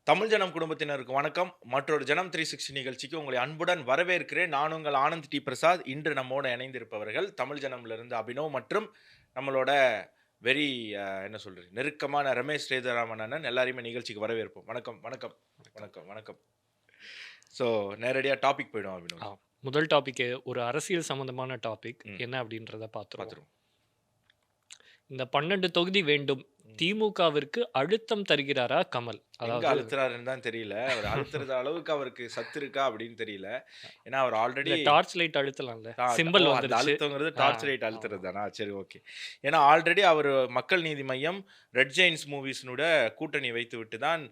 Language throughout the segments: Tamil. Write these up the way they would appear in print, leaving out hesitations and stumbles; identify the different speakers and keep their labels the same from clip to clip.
Speaker 1: தமிழ் ஜனம் குடும்பத்தினருக்கு வணக்கம். மற்றொரு ஜனம் 360 நிகழ்ச்சிக்கு உங்களை அன்புடன் வரவேற்கிறேன். நான் உங்கள் ஆனந்த் டி பிரசாத். இன்று நம்மோடு இணைந்திருப்பவர்கள் தமிழ் ஜனம்ல அபினவ் மற்றும் நம்மளோட வெரி என்ன சொல்றது நெருக்கமான ரமேஷ் சேதுராமன் அண்ணன். எல்லாரையுமே நிகழ்ச்சிக்கு வரவேற்போம். வணக்கம் வணக்கம் வணக்கம் வணக்கம். ஸோ நேரடியா டாபிக் போயிடும் அபினவ்.
Speaker 2: முதல் டாபிக் ஒரு அரசியல் சம்பந்தமான டாபிக் என்ன அப்படின்றத பார்த்துருவோம். இந்த 12 தொகுதி வேண்டும், திமுகவிற்கு அழுத்தம் தருகிறாரா கமல்?
Speaker 1: அதாவது அழுத்துறாருன்னு தான் தெரியல. அவர் அழுத்துறது அளவுக்கு அவருக்கு சத்து இருக்கா அப்படின்னு தெரியல. ஏன்னா அவர் ஆல்ரெடி
Speaker 2: டார்ச் லைட் அழுத்தலாம்ல, சிம்பிள் வந்துருச்சு.
Speaker 1: அழுத்தங்கிறது டார்ச் லைட் அழுத்துறது தானா? சரி, ஓகே. ஏன்னா ஆல்ரெடி அவர் மக்கள் நீதி மையம், ரெட் ஜெயின்ஸ் மூவிஸ்னோட கூட்டணி வைத்து விட்டு தான்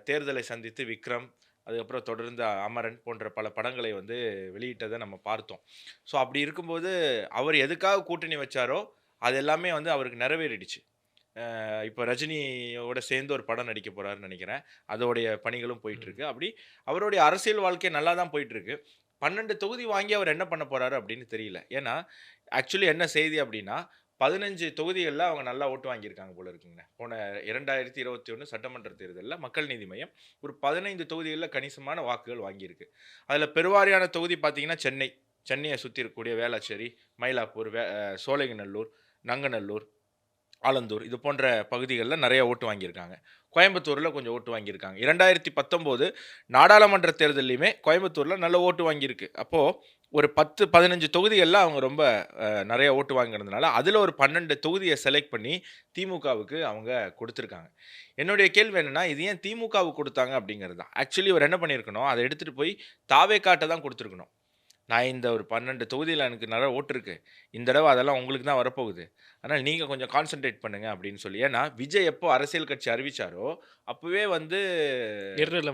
Speaker 1: தேர்தலை சந்தித்து விக்ரம், அதுக்கப்புறம் தொடர்ந்து அமரன் போன்ற பல படங்களை வந்து வெளியிட்டதை நம்ம பார்த்தோம். ஸோ அப்படி இருக்கும்போது அவர் எதுக்காக கூட்டணி வச்சாரோ அது எல்லாமே வந்து அவருக்கு நிறைவேறிடுச்சு. இப்போ ரஜினியோட சேர்ந்து ஒரு படம் நடிக்க போறாருன்னு நினைக்கிறேன். அதோடைய பணிகளும் போயிட்டுருக்கு. அப்படி அவருடைய அரசியல் வாழ்க்கை நல்லா தான் போயிட்டுருக்கு. 12 தொகுதி வாங்கி அவர் என்ன பண்ண போறாரு அப்படின்னு தெரியல. ஏன்னா ஆக்சுவலி என்ன செய்தி அப்படின்னா 15 தொகுதிகளில் அவங்க நல்லா ஓட்டு வாங்கியிருக்காங்க போல இருக்குங்க. போன 2021 சட்டமன்ற தேர்தலில் மக்கள் நீதி மையம் ஒரு 15 தொகுதிகளில் கணிசமான வாக்குகள் வாங்கியிருக்கு. அதில் பெருவாரியான தொகுதி பார்த்தீங்கன்னா சென்னையை சுற்றி இருக்கக்கூடிய வேளச்சேரி, மயிலாப்பூர், சோலைங்கநல்லூர், நங்கநல்லூர், ஆலந்தூர் இது போன்ற பகுதிகளில் நிறைய ஓட்டு வாங்கியிருக்காங்க. கோயம்புத்தூரில் கொஞ்சம் ஓட்டு வாங்கியிருக்காங்க. 2019 நாடாளுமன்ற தேர்தலையுமே கோயம்புத்தூரில் நல்ல ஓட்டு வாங்கியிருக்கு. அப்போது ஒரு 10-15 தொகுதிகளில் அவங்க ரொம்ப நிறைய ஓட்டு வாங்கினதுனால அதில் ஒரு 12 தொகுதியை செலக்ட் பண்ணி திமுகவுக்கு அவங்க கொடுத்துருக்காங்க. என்னுடைய கேள்வி என்னென்னா, இது ஏன் திமுகவுக்கு கொடுத்தாங்க அப்படிங்கிறது தான். ஆக்சுவலி அவர் என்ன பண்ணியிருக்கணும், அதை எடுத்துகிட்டு போய் தாவேக்காட்ட தான் கொடுத்துருக்கணும். நான் இந்த ஒரு 12 தொகுதியில் எனக்கு நிறைய ஓட்டு இருக்கு, இந்த தடவை அதெல்லாம் உங்களுக்கு தான் வரப்போகுது, ஆனால் நீங்கள் கொஞ்சம் கான்சென்ட்ரேட் பண்ணுங்க அப்படின்னு சொல்லி. ஏன்னா விஜய் எப்போ அரசியல் கட்சி அறிவிச்சாரோ அப்போவே வந்து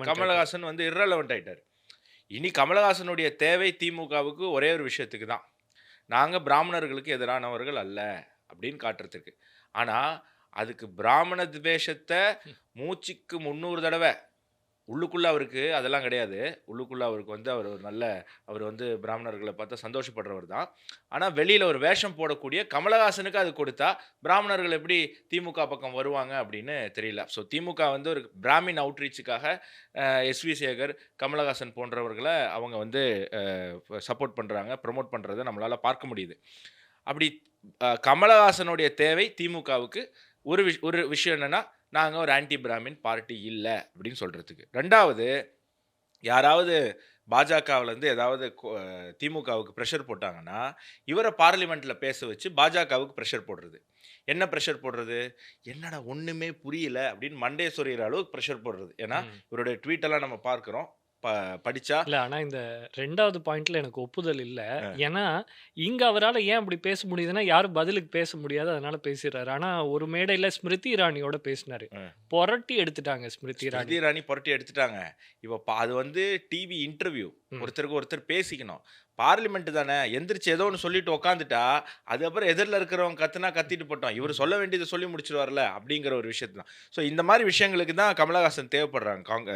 Speaker 1: கமலஹாசன் வந்து இரலவெண்ட் ஆயிட்டார். இனி கமலஹாசனுடைய தேவை திமுகவுக்கு ஒரே ஒரு விஷயத்துக்கு தான், நாங்கள் பிராமணர்களுக்கு எதிரானவர்கள் அல்ல அப்படின்னு காட்டுறதுக்கு. ஆனால் அதுக்கு பிராமண துவேஷத்தை மூச்சுக்கு 300 தடவை உள்ளுக்குள்ளே அவருக்கு அதெல்லாம் கிடையாது. உள்ளுக்குள்ளே அவருக்கு வந்து அவர் வந்து பிராமணர்களை பார்த்தா சந்தோஷப்படுறவர் தான். ஆனால் வெளியில் ஒரு வேஷம் போடக்கூடிய கமலஹாசனுக்கு அது கொடுத்தா பிராமணர்கள் எப்படி திமுக பக்கம் வருவாங்க அப்படின்னு தெரியல. ஸோ திமுக வந்து ஒரு பிராமின் அவுட்ரீச்சுக்காக எஸ்வி சேகர், கமலஹாசன் போன்றவர்களை அவங்க வந்து சப்போர்ட் பண்ணுறாங்க, ப்ரமோட் பண்ணுறதை நம்மளால் பார்க்க முடியுது. அப்படி கமலஹாசனுடைய தேவை திமுகவுக்கு ஒரு விஷயம் என்னென்னா, நாங்கள் ஒரு ஆன்டி பிராமின் பார்ட்டி இல்லை அப்படின்னு சொல்கிறதுக்கு. ரெண்டாவது, யாராவது பாஜகவிலேருந்து ஏதாவது திமுகவுக்கு ப்ரெஷர் போட்டாங்கன்னா இவரை பார்லிமெண்ட்டில் பேச வச்சு பாஜகவுக்கு ப்ரெஷர் போடுறது. என்ன ப்ரெஷர் போடுறது, என்னடா ஒன்றுமே புரியல அப்படின்னு மண்டே சொரிகிற அளவுக்கு ப்ரெஷர் போடுறது. ஏன்னா இவருடைய ட்வீட்டெல்லாம் நம்ம பார்க்குறோம், படிச்சா
Speaker 2: இல்ல. ஆனா இந்த 2வது பாயிண்ட்ல எனக்கு ஒப்புதல் இல்ல. ஏன்னா இங்க அவரால ஏன் அப்படி பேச முடியுதுன்னா, யாரும் பதிலுக்கு பேச முடியாது, அதனால பேசிடுறாரு. ஆனா ஒரு மேடையில ஸ்மிருதி இரானியோட பேசினாரு, புரட்டி எடுத்துட்டாங்க. ஸ்மிருதி
Speaker 1: இரானி புரட்டி எடுத்துட்டாங்க. இப்போ அது வந்து டிவி இன்டர்வியூ, ஒருத்தருக்கு ஒருத்தர் பேசிக்கணும். பார்லிமெண்ட் தானே, எந்திரிச்சு ஏதோ ஒன்று சொல்லிட்டு உட்காந்துட்டா அதுக்கப்புறம் எதிரில் இருக்கிறவங்க கத்துனா கத்திட்டு போட்டோம், இவர் சொல்ல வேண்டியதை சொல்லி முடிச்சிருவார்ல அப்படிங்கிற ஒரு விஷயத்து தான். ஸோ இந்த மாதிரி விஷயங்களுக்கு தான் கமலஹாசன் தேவைப்படுறாங்க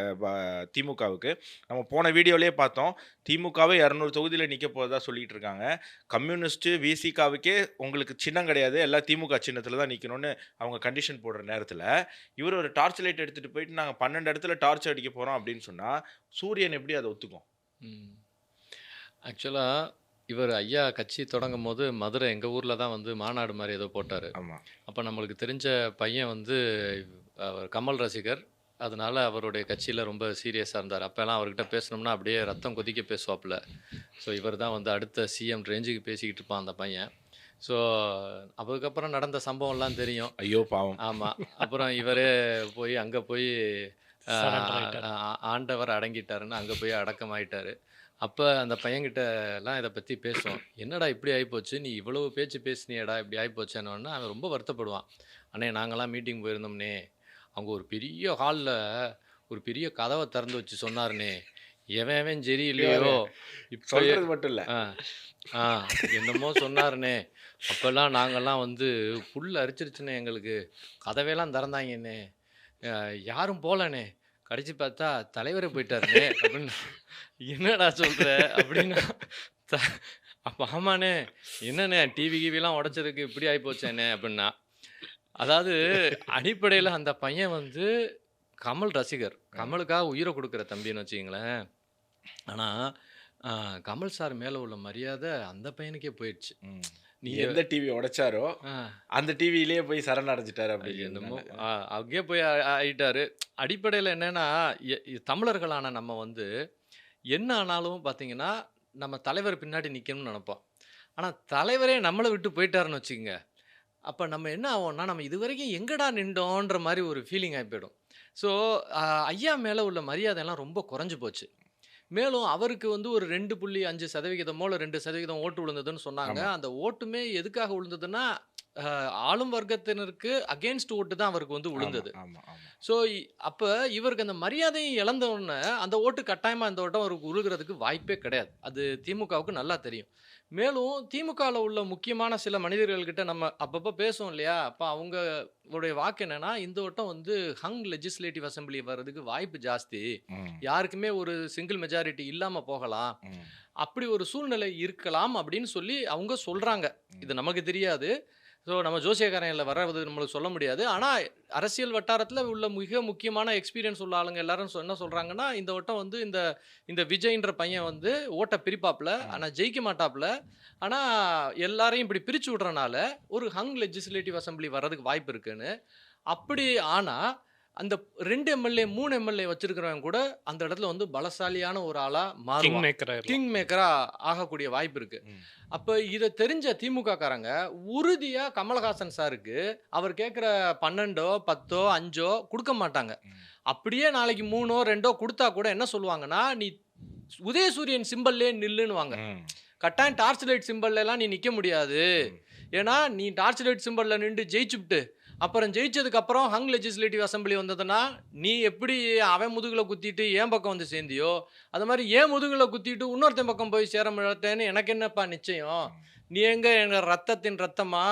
Speaker 1: திமுகவுக்கு. நம்ம போன வீடியோலேயே பார்த்தோம், திமுகவே 200 தொகுதியில் நிற்க போகிறதா சொல்லிட்டு இருக்காங்க. கம்யூனிஸ்ட்டு விசிகாவுக்கே உங்களுக்கு சின்னம் கிடையாது, எல்லாம் திமுக சின்னத்தில் தான் நிற்கணும்னு அவங்க கண்டிஷன் போடுற நேரத்தில் இவர் ஒரு டார்ச் லைட் எடுத்துகிட்டு போயிட்டு நாங்கள் 12 இடத்துல டார்ச் அடிக்க போகிறோம் அப்படின்னு சொன்னால் சூரியன் எப்படி அதை ஒத்துக்கும்?
Speaker 3: ஆக்சுவலாக இவர் ஐயா கட்சி தொடங்கும் போது மதுரை எங்கள் ஊரில் தான் வந்து மாநாடு மாதிரி ஏதோ போட்டார்.
Speaker 1: ஆமாம்.
Speaker 3: அப்போ நம்மளுக்கு தெரிஞ்ச பையன் வந்து அவர் கமல் ரசிகர், அதனால அவருடைய கட்சியில் ரொம்ப சீரியஸாக இருந்தார். அப்போல்லாம் அவர்கிட்ட பேசணும்னா அப்படியே ரத்தம் கொதிக்க பேசுவாப்புல. ஸோ இவர் தான் வந்து அடுத்த சிஎம் ரேஞ்சுக்கு பேசிக்கிட்டு இருப்பான் அந்த பையன். ஸோ அதுக்கப்புறம் நடந்த சம்பவம்லாம் தெரியும்.
Speaker 1: ஐயோ பாவம்.
Speaker 3: ஆமாம். அப்புறம் இவரே போய் அங்கே போய் ஆண்டவர் அடங்கிட்டாருன்னு அங்கே போய் அடக்கமாயிட்டார். அப்போ அந்த பையன்கிட்டலாம் இதை பற்றி பேசுவோம், என்னடா இப்படி ஆகிப்போச்சு, நீ இவ்வளவு பேச்சு பேசினியடா, இப்படி ஆகிப்போச்சேன்னு அவன் ரொம்ப வருத்தப்படுவான். அண்ணே நாங்கள்லாம் மீட்டிங் போயிருந்தோம்னே, அவங்க ஒரு பெரிய ஹாலில் ஒரு பெரிய கதவை திறந்து வச்சு சொன்னார்னே, எவன் சரியில்லையோ இப்போ
Speaker 1: மட்டும் இல்லை
Speaker 3: என்னமோ சொன்னார்னே, அப்போல்லாம் நாங்கள்லாம் வந்து புல் அரிச்சிருச்சுண்ணே, எங்களுக்கு கதவையெல்லாம் திறந்தாங்கண்ணே, யாரும் போகலண்ணே, கடிச்சு பார்த்தா தலைவரே போயிட்டாருண்ணே அப்படின்னு. என்னடா சொல்கிற அப்படின்னா, அப்போ ஆமாண்ணே, என்னண்ணே டிவி கிவிலாம் உடைச்சதுக்கு இப்படி ஆகி போச்சேண்ணே அப்படின்னா. அதாவது அடிப்படையில் அந்த பையன் வந்து கமல் ரசிகர். கமலுக்காக உயிரை கொடுக்குற தம்பின்னு வச்சுக்கங்களேன். ஆனா, கமல் சார் மேல உள்ள மரியாதை அந்த பையனுக்கே போயிடுச்சு. நீங்க
Speaker 1: எந்த டிவி உடைச்சாரோ
Speaker 3: ஆ
Speaker 1: அந்த டிவியிலேயே போய் சரணடைஞ்சிட்டாரு
Speaker 3: என்னமோ
Speaker 1: அப்படிங்கிறதுனால.
Speaker 3: அங்கேயே போய் ஆயிட்டாரு. அடிப்படையில என்னன்னா, தமிழர்களான நம்ம வந்து என்ன ஆனாலும் பார்த்தீங்கன்னா, நம்ம தலைவர் பின்னாடி நிக்கணும்னு நெனைப்போம். ஆனா, தலைவரே நம்மள விட்டு போயிட்டாருன்னு வச்சுக்கங்க, அப்ப நம்ம என்ன ஆவோம்னா, நம்ம இதுவரைக்கும் எங்கடா நின்றோன்ற மாரி ஒரு ஃபீலிங் ஆயி போயிடும். ஸோ, ஐயா மேல உள்ள மரியாதைலாம் ரொம்ப குறைஞ்சு போச்சு. மேலும் அவருக்கு வந்து ஒரு 2.5% இல்ல 2% ஓட்டு விழுந்ததுன்னு சொன்னாங்க.
Speaker 1: ஆமா.
Speaker 3: அந்த ஓட்டுமே எதுக்காக விழுந்ததுன்னா, அ ஆளும் வர்க்கத்தினருக்கு அகெயின்ஸ்ட் ஓட்டு தான் அவருக்கு வந்து
Speaker 1: ஆமா,
Speaker 3: விழுந்தது.
Speaker 1: ஆமா, ஆமா.
Speaker 3: ஸோ, அப்ப இவருக்கு அந்த மரியாதையும் இழந்த உடனே, அந்த ஓட்டு கட்டாயமா இந்த வட்டம் அவருக்கு விழுகுறதுக்கு வாய்ப்பே கிடையாது. அது திமுகவுக்கு நல்லா தெரியும். மேலும் திமுகல உள்ள முக்கியமான சில மனிதர்கள் கிட்ட நம்ம அப்பப்ப பேசுவோம் இல்லையா? அப்ப அவங்களுடைய வாக்கு என்னன்னா, இந்த வட்டம் வந்து ஹங் லெஜிஸ்லேட்டிவ் அசெம்பிளி வர்றதுக்கு வாய்ப்பு ஜாஸ்தி.
Speaker 1: ம்,
Speaker 3: யாருக்குமே ஒரு சிங்கிள் மெஜாரிட்டி இல்லாம போகலாம்.
Speaker 1: ம்,
Speaker 3: அப்படி ஒரு சூழ்நிலை இருக்கலாம் அப்படின்னு சொல்லி அவங்க சொல்றாங்க. இது நமக்கு தெரியாது. ஸோ நம்ம ஜோசியக்காரன்ல வர்றது நம்மளுக்கு சொல்ல முடியாது. ஆனா அரசியல் வட்டாரத்துல உள்ள மிக முக்கியமான எக்ஸ்பீரியன்ஸ் உள்ள ஆளுங்க எல்லாரும் என்ன சொல்றாங்கன்னா, இந்த வட்டம் வந்து இந்த இந்த விஜய்ன்ற பையன் வந்து ஓட்ட பிரிப்பாப்ல. ஆனா ஜெயிக்க மாட்டாப்ல. ஆனா எல்லாரையும் இப்படி பிரிச்சு விடுறனால ஒரு ஹங் லெஜிஸ்லேட்டிவ் அசெம்பிளி வர்றதுக்கு வாய்ப்பு இருக்குன்னு. அப்படி ஆனா அந்த 2 எம்எல்ஏ 3 எம்எல்ஏ வச்சிருக்கிறவன் கூட அந்த இடத்துல வந்து பலசாலியான ஒரு ஆளா
Speaker 2: கிங்
Speaker 3: மாறுவான்.
Speaker 2: மேக்கர்
Speaker 3: கிங் மேக்கரா ஆகக்கூடிய வாய்ப்பு இருக்கு.
Speaker 1: ம்.
Speaker 3: அப்ப இத தெரிஞ்ச திமுக காரங்க உறுதியா கமலஹாசன் சாருக்கு அவர் கேட்கிற 12, 10, 5 கொடுக்க மாட்டாங்க. அப்படியே நாளைக்கு 3, 2 கொடுத்தா கூட என்ன சொல்லுவாங்கன்னா, நீ உதயசூரியன் சிம்பல்லே நில்லுன்னுவாங்க.
Speaker 1: ம்.
Speaker 3: கட்டாயம் டார்ச் லைட் சிம்பல்ல எல்லாம் நீ நிக்க முடியாது. ஏன்னா நீ டார்ச் லைட் சிம்பல்ல நின்று ஜெயிச்சுப்ட்டு அப்புறம் ஜெயிச்சதுக்கு அப்புறம் ஹங் லெஜிஸ்லேட்டிவ் அசெம்பிளி வந்ததுன்னா, நீ எப்படி அவன் முதுகுல குத்திட்டு என் பக்கம் வந்து சேர்ந்தியோ, அது மாதிரி என் முதுகுல குத்திட்டு இன்னொருத்தன் பக்கம் போய் சேர மாட்டேன்னு எனக்கு என்னப்பா நிச்சயம்? நீ எங்க ரத்தத்தின் ரத்தமா?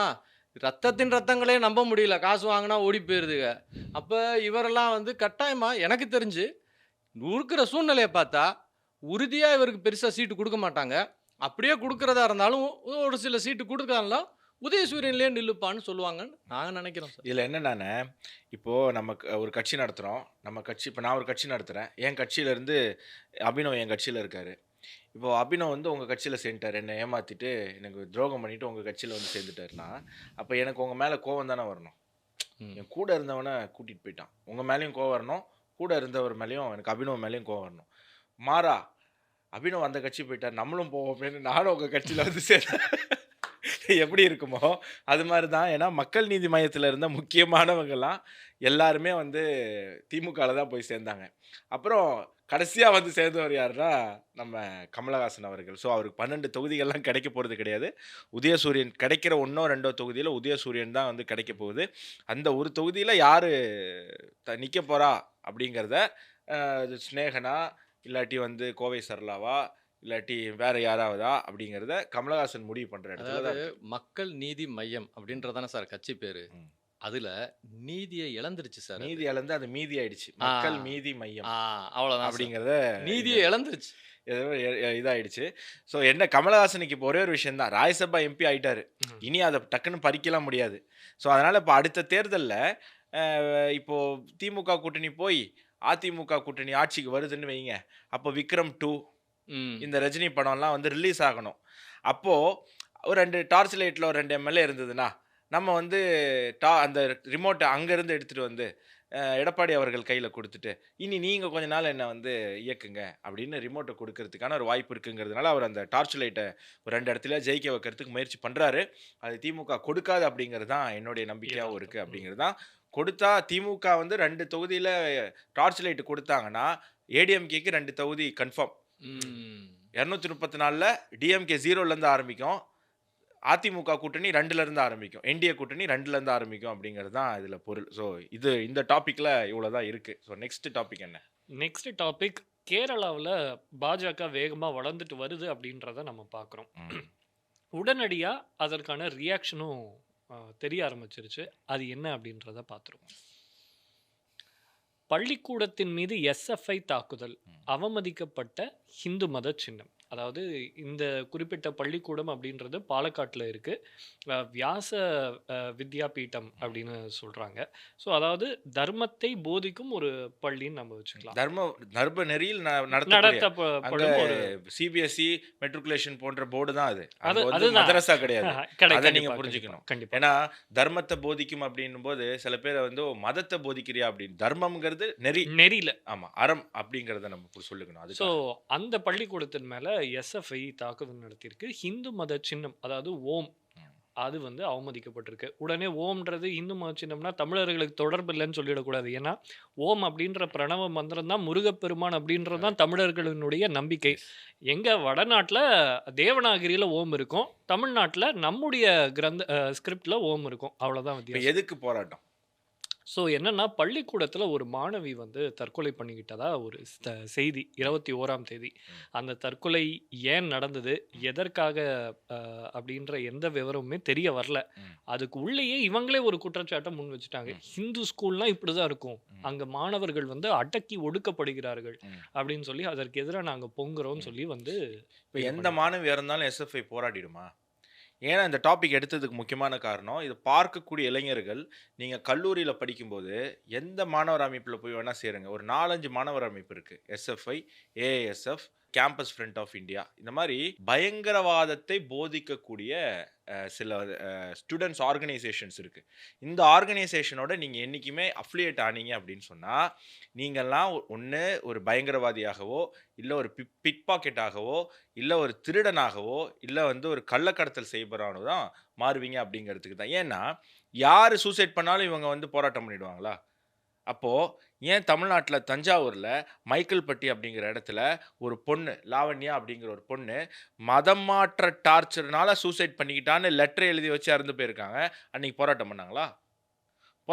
Speaker 3: ரத்தத்தின் ரத்தங்களே நம்ப முடியல. காசு வாங்கினா ஓடி போயிருதுங்க. அப்ப இவரெல்லாம் வந்து கட்டாயமா எனக்கு தெரிஞ்சு இருக்கிற சூழ்நிலையை பார்த்தா உறுதியா இவருக்கு பெருசா சீட்டு கொடுக்க மாட்டாங்க. அப்படியே கொடுக்கறதா இருந்தாலும் ஒரு சில சீட்டு கொடுக்கறதாலும் உதயசூரியன்லயே நில்லுப்பான்னு சொல்லுவாங்கன்னு நாங்க நினைக்கிறோம் சார்.
Speaker 1: இதுல என்னன்னா, இப்போ நமக்கு ஒரு கட்சி நடத்துறோம். நம்ம கட்சி இப்ப நான் ஒரு கட்சி நடத்துறேன். என் கட்சியில இருந்து அபினவ் என் கட்சியில இருக்காரு. இப்போ அபினவ் வந்து உங்க கட்சியில சேர்ந்துட்டாரு. என்ன ஏமாத்திட்டு எனக்கு துரோகம் பண்ணிட்டு உங்க கட்சியில வந்து சேர்ந்துட்டாருன்னா, அப்ப எனக்கு உங்க மேல கோவம் தானே வரணும்.
Speaker 3: ம்.
Speaker 1: என் கூட இருந்தவனை கூட்டிட்டு போயிட்டான். உங்க மேலயும் கோவம் வரணும். கூட இருந்தவர் மேலயும் எனக்கு அபினவ் மேலயும் கோவம் வரணும். மாறா அபினவ் அந்த கட்சி போயிட்டார். நம்மளும் போவோமேன்னு நானும் உங்க கட்சியில வந்து சேர்ந்தேன். எப்படி இருக்குமோ அது மாதிரி தான். ஏன்னா மக்கள் நீதி மையத்தில் இருந்த முக்கியமானவங்கெல்லாம் எல்லாருமே வந்து திமுகவில் தான் போய் சேர்ந்தாங்க. அப்புறம் கடைசியாக வந்து சேர்ந்தவர் யாருன்னா நம்ம கமலஹாசன் அவர்கள். ஸோ அவருக்கு 12 தொகுதிகள்லாம் கிடைக்க போகிறது கிடையாது. உதயசூரியன் கிடைக்கிற 1ஓ 2ஓ தொகுதியில் உதயசூரியன் தான் வந்து கிடைக்க போகுது. அந்த ஒரு தொகுதியில் யார் நிற்க போகிறா அப்படிங்கிறத ஸ்னேகனா இல்லாட்டி வந்து கோவை சரளாவா இல்லாட்டி வேற யாராவதா அப்படிங்கிறத கமலஹாசன் முடிவு பண்ற இடத்துல தான்
Speaker 3: அதாவது
Speaker 1: இருக்கு.
Speaker 3: மக்கள் நீதி மையம் அப்படின்றதானே சார் கட்சி பேரு.
Speaker 1: ம்.
Speaker 3: அதுல நீதியை இழந்துருச்சு சார்.
Speaker 1: நீதி இழந்து அது மீதி ஆயிடுச்சு. மக்கள் மீதி மையம்
Speaker 3: அவ்வளவுதான் சார்.
Speaker 1: அப்படிங்கிறத
Speaker 3: நீதியை இழந்துருச்சு.
Speaker 1: ஏதோ இதாயிடுச்சு. ஸோ என்ன கமலஹாசனுக்கு இப்போ ஒரே ஒரு விஷயம் தான். ராஜ்யசபா எம்பி ஆயிட்டாரு. இனி அதை டக்குன்னு பறிக்கலாம் முடியாது. ஸோ அதனால இப்போ அடுத்த தேர்தலில் இப்போ திமுக கூட்டணி போய் அதிமுக கூட்டணி ஆட்சிக்கு வருதுன்னு வைங்க. அப்போ விக்ரம் 2 இந்த ரஜினி படம்லாம் வந்து ரிலீஸ் ஆகணும். அப்போது ஒரு 2 டார்ச் லைட்டில் ஒரு 2 எம்எல்ஏ இருந்ததுன்னா நம்ம வந்து அந்த ரிமோட்டை அங்கேருந்து எடுத்துகிட்டு வந்து எடப்பாடி அவர்கள் கையில் கொடுத்துட்டு இனி நீங்கள் கொஞ்ச நாள் என்னை வந்து இயக்குங்க அப்படின்னு ரிமோட்டை கொடுக்கறதுக்கான ஒரு வாய்ப்பு இருக்குங்கிறதுனால அவர் அந்த டார்ச் லைட்டை ஒரு 2 இடத்துல ஜெயிக்க வைக்கிறதுக்கு முயற்சி பண்ணுறாரு. அது திமுக கொடுக்காது அப்படிங்கிறது தான் என்னுடைய நம்பிக்கையாகவும் இருக்குது. அப்படிங்கிறது தான் கொடுத்தா திமுக வந்து 2 தொகுதியில் டார்ச் லைட்டு கொடுத்தாங்கன்னா ஏடிஎம்கேக்கு 2 தொகுதி கன்ஃபார்ம். 234ல் டிஎம்கே 0லேருந்து ஆரம்பிக்கும். அதிமுக கூட்டணி 2லேருந்து ஆரம்பிக்கும். என்டிஏ கூட்டணி 2லேருந்து ஆரம்பிக்கும் அப்படிங்கிறது தான் இதில் பொருள். ஸோ இந்த டாப்பிக்கில் இவ்வளோ தான் இருக்குது. ஸோ நெக்ஸ்ட் டாபிக் என்ன?
Speaker 2: நெக்ஸ்ட் டாபிக் கேரளாவில் பாஜக வேகமாக வளர்ந்துட்டு வருது அப்படின்றத நம்ம பார்க்குறோம். உடனடியாக அதற்கான ரியாக்ஷனும் தெரிய ஆரம்பிச்சிருச்சு. அது என்ன அப்படின்றத பார்த்துருவோம். பள்ளிக்கூடத்தின் மீது எஸ்எஃப்ஐ தாக்குதல், அவமதிக்கப்பட்ட ஹிந்து மத சின்னம். அதாவது இந்த குறிப்பிட்ட பள்ளிக்கூடம் அப்படின்றது பாலக்காட்டில் இருக்கு. வியாச வித்யாபீட்டம் அப்படின்னு சொல்றாங்க. ஸோ அதாவது தர்மத்தை போதிக்கும் ஒரு பள்ளின்னு நம்ம வச்சுக்கலாம்.
Speaker 1: தர்ம நெறியில் நடத்தக்கூடிய அங்க
Speaker 2: நடத்தப்படும் ஒரு
Speaker 1: சிபிஎஸ்இ மெட்ரிகுலேஷன் போன்ற போர்டு தான் அது. அங்க
Speaker 2: அது
Speaker 1: வந்து
Speaker 2: அதுதான்
Speaker 1: மதரசா கிடையாது. அதை நீங்க
Speaker 2: கண்டிப்பா
Speaker 1: புரிஞ்சுக்கணும்.
Speaker 2: கண்டிப்பா.
Speaker 1: ஏன்னா தர்மத்தை போதிக்கும் அப்படின்னும் போது சில பேர் வந்து மதத்தை போதிக்கிறியா அப்படின்னு. தர்மம்ங்கிறது நெறி.
Speaker 2: நெறியில.
Speaker 1: ஆமா, அறம் அப்படிங்கறத நம்ம சொல்லிக்கணும்.
Speaker 2: ஸோ
Speaker 1: அதுக்கு
Speaker 2: அந்த பள்ளிக்கூடத்தின் மேல எஸ்எஃப்ஐ தாக்குதல் நடத்தியிருக்கு. ஹிந்து மத சின்னம் அதாவது ஓம் அது வந்து அவமதிக்கப்பட்டிருக்கு. உடனே ஓம்ன்றது இந்து மத சின்னம்னா தமிழர்களுக்கு தொடர்பு இல்லைன்னு சொல்லிடக்கூடாது. ஏன்னா ஓம் அப்படின்ற பிரணவ மந்திரம் தான் முருகப்பெருமான் அப்படின்றது தான் தமிழர்களினுடைய நம்பிக்கை. எங்க வடநாட்டுல தேவநாகரியில ஓம் இருக்கும். தமிழ்நாட்டுல நம்முடைய ஸ்கிரிப்ட்ல ஓம் இருக்கும். அவ்வளவுதான்
Speaker 1: இப்ப
Speaker 2: வித்தியாசம்.
Speaker 1: எதுக்கு போராட்டம்?
Speaker 2: ஸோ என்னன்னா பள்ளிக்கூடத்துல ஒரு மாணவி வந்து தற்கொலை பண்ணிக்கிட்டதா ஒரு செய்தி 21ஆம் தேதி. அந்த தற்கொலை ஏன் நடந்தது, எதற்காக அப்படின்ற எந்த விவரமுமே தெரிய வரல.
Speaker 1: ம்.
Speaker 2: அதுக்கு உள்ளேயே இவங்களே ஒரு குற்றச்சாட்டை முன் வச்சுட்டாங்க. ஹிந்து ஸ்கூல்லாம் இப்படிதான் இருக்கும், அங்க மாணவர்கள் வந்து அடக்கி ஒடுக்கப்படுகிறார்கள் அப்படின்னு சொல்லி அதற்கு எதிராக நாங்க பொங்குறோம்னு சொல்லி வந்து
Speaker 1: இப்ப எந்த மாணவி இருந்தாலும் எஸ்எஃப்ஐ போராடிடுமா? ஏன்னா இந்த டாபிக் எடுத்ததுக்கு முக்கியமான காரணம், இது பார்க்கக்கூடிய இளைஞர்கள் நீங்கள் கல்லூரியில் படிக்கும்போது எந்த மாணவர் அமைப்பில் போய் வேணால் சேருங்க. ஒரு 4-5 மாணவர் அமைப்பு இருக்குது. SFI, ASF, campus front of India, இந்த மாதிரி பயங்கரவாதத்தை போதிக்கக்கூடிய சில ஸ்டூடெண்ட்ஸ் ஆர்கனைசேஷன்ஸ் இருக்குது. இந்த ஆர்கனைசேஷனோட நீங்கள் என்றைக்குமே அஃபிலியேட் ஆனீங்க அப்படின்னு சொன்னால் நீங்கள்லாம் ஒன்று ஒரு பயங்கரவாதியாகவோ, இல்லை ஒரு பிட் பாக்கெட்டாகவோ, இல்லை ஒரு திருடனாகவோ, இல்லை வந்து ஒரு கள்ளக்கடத்தல் செய்பவரானோ தான் மாறுவீங்க அப்படிங்கிறதுக்கு தான். ஏன்னா யார் சூசைட் பண்ணாலும் இவங்க வந்து போராட்டம் பண்ணிடுவாங்களா? அப்போது ஏன் தமிழ்நாட்டில் தஞ்சாவூரில் மைக்கேல்பட்டி அப்படிங்கிற இடத்துல ஒரு பொண்ணு லாவண்யா அப்படிங்கிற ஒரு பொண்ணு மதம் மாற்ற டார்ச்சர்னால சூசைட் பண்ணிக்கிட்டான்னு லெட்டர் எழுதி வச்சு இறந்து போயிருக்காங்க. அன்னைக்கு போராட்டம் பண்ணாங்களா?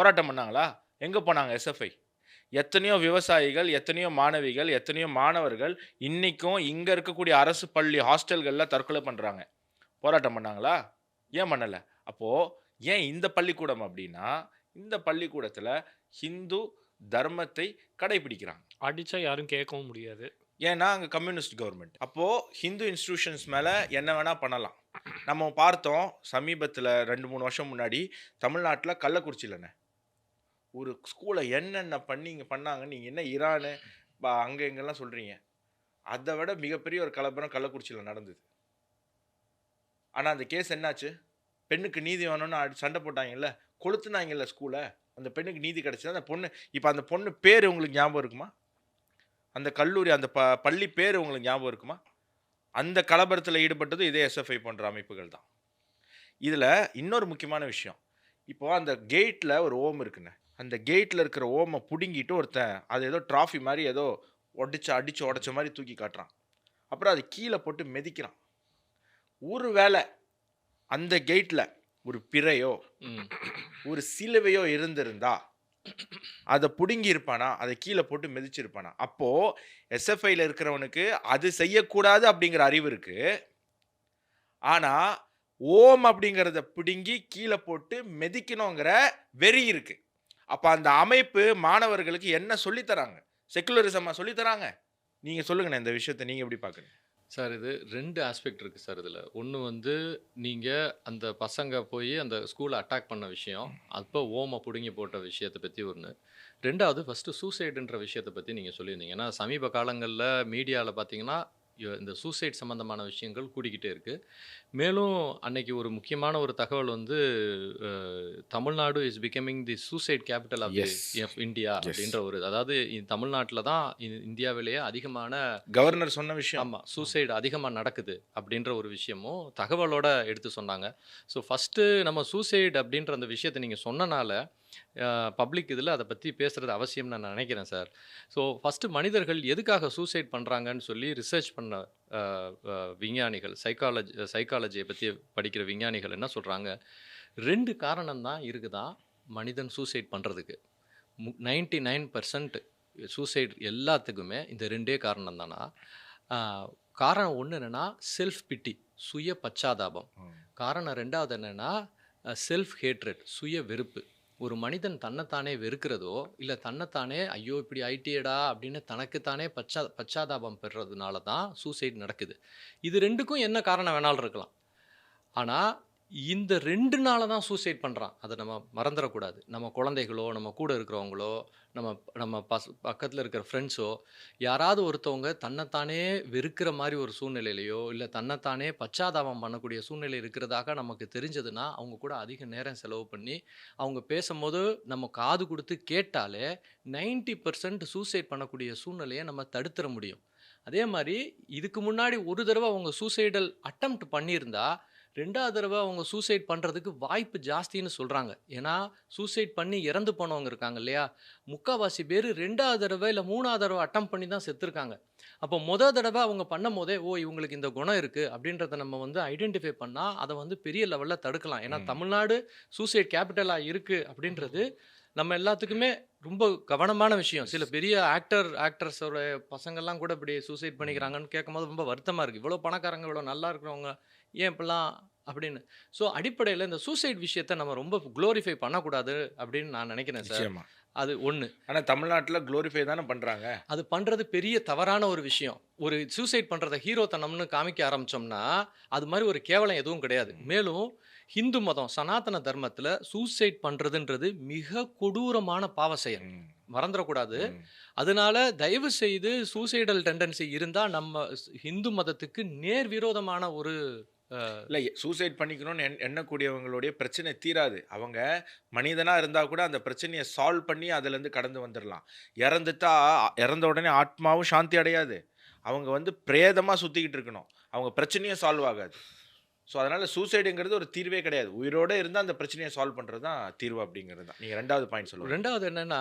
Speaker 1: எங்கே போனாங்க எஸ்எஃப்ஐ? எத்தனையோ விவசாயிகள், எத்தனையோ மாணவிகள், எத்தனையோ மாணவர்கள் இன்னைக்கும் இங்கே இருக்கக்கூடிய அரசு பள்ளி ஹாஸ்டல்களில் தற்கொலை பண்ணுறாங்க. போராட்டம் பண்ணாங்களா? ஏன் பண்ணலை? அப்போது ஏன் இந்த பள்ளிக்கூடம் அப்படின்னா, இந்த பள்ளிக்கூடத்தில் ஹிந்து தர்மத்தை கடைபிடிக்கிறாங்க.
Speaker 2: அடிச்சா யாரும் கேட்கவும் முடியாது.
Speaker 1: ஏன்னா அங்கே கம்யூனிஸ்ட் கவர்மெண்ட். அப்போது ஹிந்து இன்ஸ்டிடியூஷன்ஸ் மேலே என்ன வேணால் பண்ணலாம். நம்ம பார்த்தோம் சமீபத்தில் 2-3 வருஷம் முன்னாடி தமிழ்நாட்டில் கள்ளக்குறிச்சியிலண்ணே ஒரு ஸ்கூலை என்னென்ன பண்ணாங்கன்னு நீங்கள் என்ன ஈரானு அங்கே எங்கெல்லாம் சொல்கிறீங்க. அதை விட மிகப்பெரிய ஒரு கலவரம் கள்ளக்குறிச்சியில் நடந்தது. ஆனால் அந்த கேஸ் என்னாச்சு? பெண்ணுக்கு நீதி வேணும்னு சண்டை போட்டாங்கல்ல, கொளுத்துனாங்கல்ல ஸ்கூலை. அந்த பெண்ணுக்கு நீதி கிடைச்சது. அந்த பொண்ணு இப்போ அந்த பொண்ணு பேர் உங்களுக்கு ஞாபகம் இருக்குமா? அந்த கல்லூரி அந்த பள்ளி பேர் உங்களுக்கு ஞாபகம் இருக்குமா? அந்த கலவரத்தில் ஈடுபட்டது இதே எஸ்எஃப்ஐ போன்ற அமைப்புகள் தான். இதில் இன்னொரு முக்கியமான விஷயம், இப்போ அந்த கேட்டில் ஒரு ஓம் இருக்குண்ணே. அந்த கேட்டில் இருக்கிற ஓமை பிடுங்கிட்டு ஒருத்தன் அது ஏதோ ட்ராஃபி மாதிரி ஏதோ அடிச்சு உடைச்ச மாதிரி தூக்கி காட்டுறான். அப்புறம் அது கீழே போட்டு மிதிக்கிறான். ஒரு வேளை அந்த கேட்டில் ஒரு பிறையோ ஒரு சிலுவையோ இருந்திருந்தா அதை பிடுங்கி இருப்பானா? அதை கீழே போட்டு மிதிச்சிருப்பானா? அப்போ எஸ்எஃப்ஐல இருக்கிறவனுக்கு அது செய்யக்கூடாது அப்படிங்கிற அறிவு இருக்கு. ஆனா ஓம் அப்படிங்கிறத பிடுங்கி கீழே போட்டு மிதிக்கணுங்கிற வெறி இருக்கு. அப்ப அந்த அமைப்பு மாணவர்களுக்கு என்ன சொல்லித்தராங்க? செக்குலரிசமா சொல்லித்தராங்க? நீங்க சொல்லுங்கண்ணே, இந்த விஷயத்தை நீங்க எப்படி பாக்குறீங்க?
Speaker 3: சார் இது 2 ஆஸ்பெக்ட் இருக்குது சார் இதில். ஒன்று வந்து நீங்கள் அந்த பசங்க போய் அந்த ஸ்கூலை அட்டாக் பண்ண விஷயம், அப்போ ஓமை பிடுங்கி போட்ட விஷயத்தை பற்றி ஒன்று. 2வது ஃபஸ்ட்டு சூசைடுன்ற விஷயத்தை பற்றி நீங்கள் சொல்லியிருந்தீங்க. ஏன்னா சமீப காலங்களில் மீடியாவில் பார்த்தீங்கன்னா இந்த சூசைட் சம்மந்தமான விஷயங்கள் கூடிக்கிட்டே இருக்குது. மேலும் அன்னைக்கு ஒரு முக்கியமான ஒரு தகவல் வந்து Tamil Nadu is becoming the suicide capital of India அப்படின்ற ஒரு, அதாவது தமிழ்நாட்டில் தான் இந்தியாவிலேயே அதிகமான
Speaker 1: கவர்னர் சொன்ன விஷயம்.
Speaker 3: ஆமாம், சூசைடு அதிகமாக நடக்குது அப்படின்ற ஒரு விஷயமும் தகவலோட எடுத்து சொன்னாங்க. ஸோ ஃபஸ்ட்டு நம்ம சூசைட் அப்படின்ற அந்த விஷயத்தை நீங்கள் சொன்னனால பப்ளிக் இதில் அதை பற்றி பேசுகிறது அவசியம் நான் நினைக்கிறேன் சார். ஸோ ஃபஸ்ட்டு மனிதர்கள் எதுக்காக சூசைட் பண்ணுறாங்கன்னு சொல்லி ரிசர்ச் பண்ண விஞ்ஞானிகள், சைக்காலஜியை பற்றி படிக்கிற விஞ்ஞானிகள் என்ன சொல்கிறாங்க, 2 காரணம் தான் இருக்குதான் மனிதன் சூசைட் பண்ணுறதுக்கு. 99% சூசைட் எல்லாத்துக்குமே இந்த 2 காரணம் தானா. காரணம் ஒன்று என்னென்னா செல்ஃப் பிட்டி, சுய பச்சாதாபம். காரணம் 2வது என்னென்னா செல்ஃப் ஹேட்ரட், சுய வெறுப்பு. ஒரு மனிதன் தன்னைத்தானே வெறுக்கிறதோ, இல்ல தன்னைத்தானே ஐயோ! இப்படி ஆயிட்டியேடா அப்படின்னு தனக்குத்தானே பச்சாதாபம் பெறுறதுனால தான் சூசைட் நடக்குது. இது 2க்கும் என்ன காரணம் வேணாலும் இருக்கலாம். ஆனா, இந்த 2னால தான் சூசைட் பண்றான். அத நம்ம மறந்துறக்கூடாது. நம்ம குழந்தைகளோ, நம்ம கூட இருக்கிறவங்களோ, நம்ம நம்ம பக்கத்துல இருக்கிற ஃப்ரெண்ட்ஸோ, யாராவது ஒருத்தவங்க தன்னைத்தானே வெறுக்கிற மாரி ஒரு சூழ்நிலையிலயோ, இல்ல தன்னைத்தானே பச்சாதாபம் பண்ணக்கூடிய சூழ்நிலை இருக்கிறதாக நமக்கு தெரிஞ்சதுன்னா, அவங்க கூட அதிக நேரம் செலவு பண்ணி, அவங்க பேசம்போது நம்ம காது குடுத்து கேட்டாலே 90% சூசைட் பண்ணக்கூடிய சூழ்நிலைய நம்ம தடுத்துற முடியும். அதே மாரி இதுக்கு முன்னாடி ஒரு தடவ அவங்க சூசைடல் அட்டெம்ப்ட் பண்ணியிருந்தா, 2வது தடவ அவங்க சூசைட் பண்றதுக்கு வாய்ப்பு ஜாஸ்தின்னு சொல்றாங்க. ஏன்னா, சூசைட் பண்ணி இறந்து போனவங்க இருக்காங்க இல்லையா? முக்காவாசி பேரு 2வது தடவ இல்ல 3வது தடவ அட்டெம்ப்ட் பண்ணி தான் செத்துருக்காங்க. அப்போ தடவ அவங்க பண்ணும்போதே, ஓ! இவங்களுக்கு இந்த குணம் இருக்கு அப்படின்றத நம்ம வந்து ஐடென்டிஃபை பண்ணா, அத வந்து பெரிய லெவல்ல தடுக்கலாம். ஏன்னா,
Speaker 1: ம்.
Speaker 3: தமிழ்நாடு சூசைட் கேப்பிட்டலா இருக்கு அப்படின்றது நம்ம எல்லாத்துக்குமே ரொம்ப கவனமான விஷயம். சில பெரிய ஆக்டர்ஸோட பசங்கள்லாம் கூட இப்படி சூசைட் பண்ணிக்கிறாங்கன்னு கேட்கும்போது ரொம்ப வருத்தமா இருக்கு. இவ்வளோ பணக்காரங்க, இவ்வளோ நல்லா இருக்கிறவங்க ஏன் இப்படிலாம் அப்படின்னு. ஸோ அடிப்படையில இந்த சூசைட் விஷயத்த நம்ம ரொம்ப குளோரிஃபை பண்ணக்கூடாது அப்படின்னு நான் நினைக்கிறேன் சார்.
Speaker 1: நிச்சயமா.
Speaker 3: அது 1.
Speaker 1: ஆனா தமிழ்நாட்டுல குளோரிஃபை தானே பண்றாங்க.
Speaker 3: அது பண்றது பெரிய தவறான ஒரு விஷயம். ஒரு சூசைட் பண்றத ஹீரோத்தனம்னு காமிக்க ஆரம்பிச்சோம்னா, அது மாரி ஒரு கேவலம் எதுவும் கிடையாது. மேலும் ஹிந்து மதம், சனாதன தர்மத்தில சூசைட் பண்றதுன்றது மிக கொடூரமான பாவ செயல்.
Speaker 1: ம்.
Speaker 3: மறந்துறக்கூடாது.
Speaker 1: ம்.
Speaker 3: அதனால தயவு செய்து சூசைடல் டெண்டன்சி இருந்தா நம்ம ஹிந்து மதத்துக்கு நேர் விரோதமான ஒரு
Speaker 1: இல்ல சூசைட் பண்ணிக்கணும்னு எண்ணக்கூடியவங்களுடைய பிரச்சனை தீராது. அவங்க மனிதனா இருந்தா கூட அந்த பிரச்சனைய சால்வ் பண்ணி அதுலேருந்து கடந்து வந்துரலாம். இறந்துட்டா இறந்த உடனே ஆத்மாவும் சாந்தி அடையாது. அவங்க வந்து பிரேதமா சுத்திக்கிட்டு இருக்கணும். அவங்க பிரச்சனையே சால்வ் ஆகாது. ஸோ அதனால சூசைடுங்கிறது ஒரு தீர்வே கிடையாது. உயிரோட இருந்தா அந்த பிரச்சனைய சால்வ் பண்றது தான் தீர்வு அப்படிங்கிறது தான். நீங்க 2வது பாயிண்ட் சொல்லுங்க.
Speaker 3: 2வது என்னன்னா,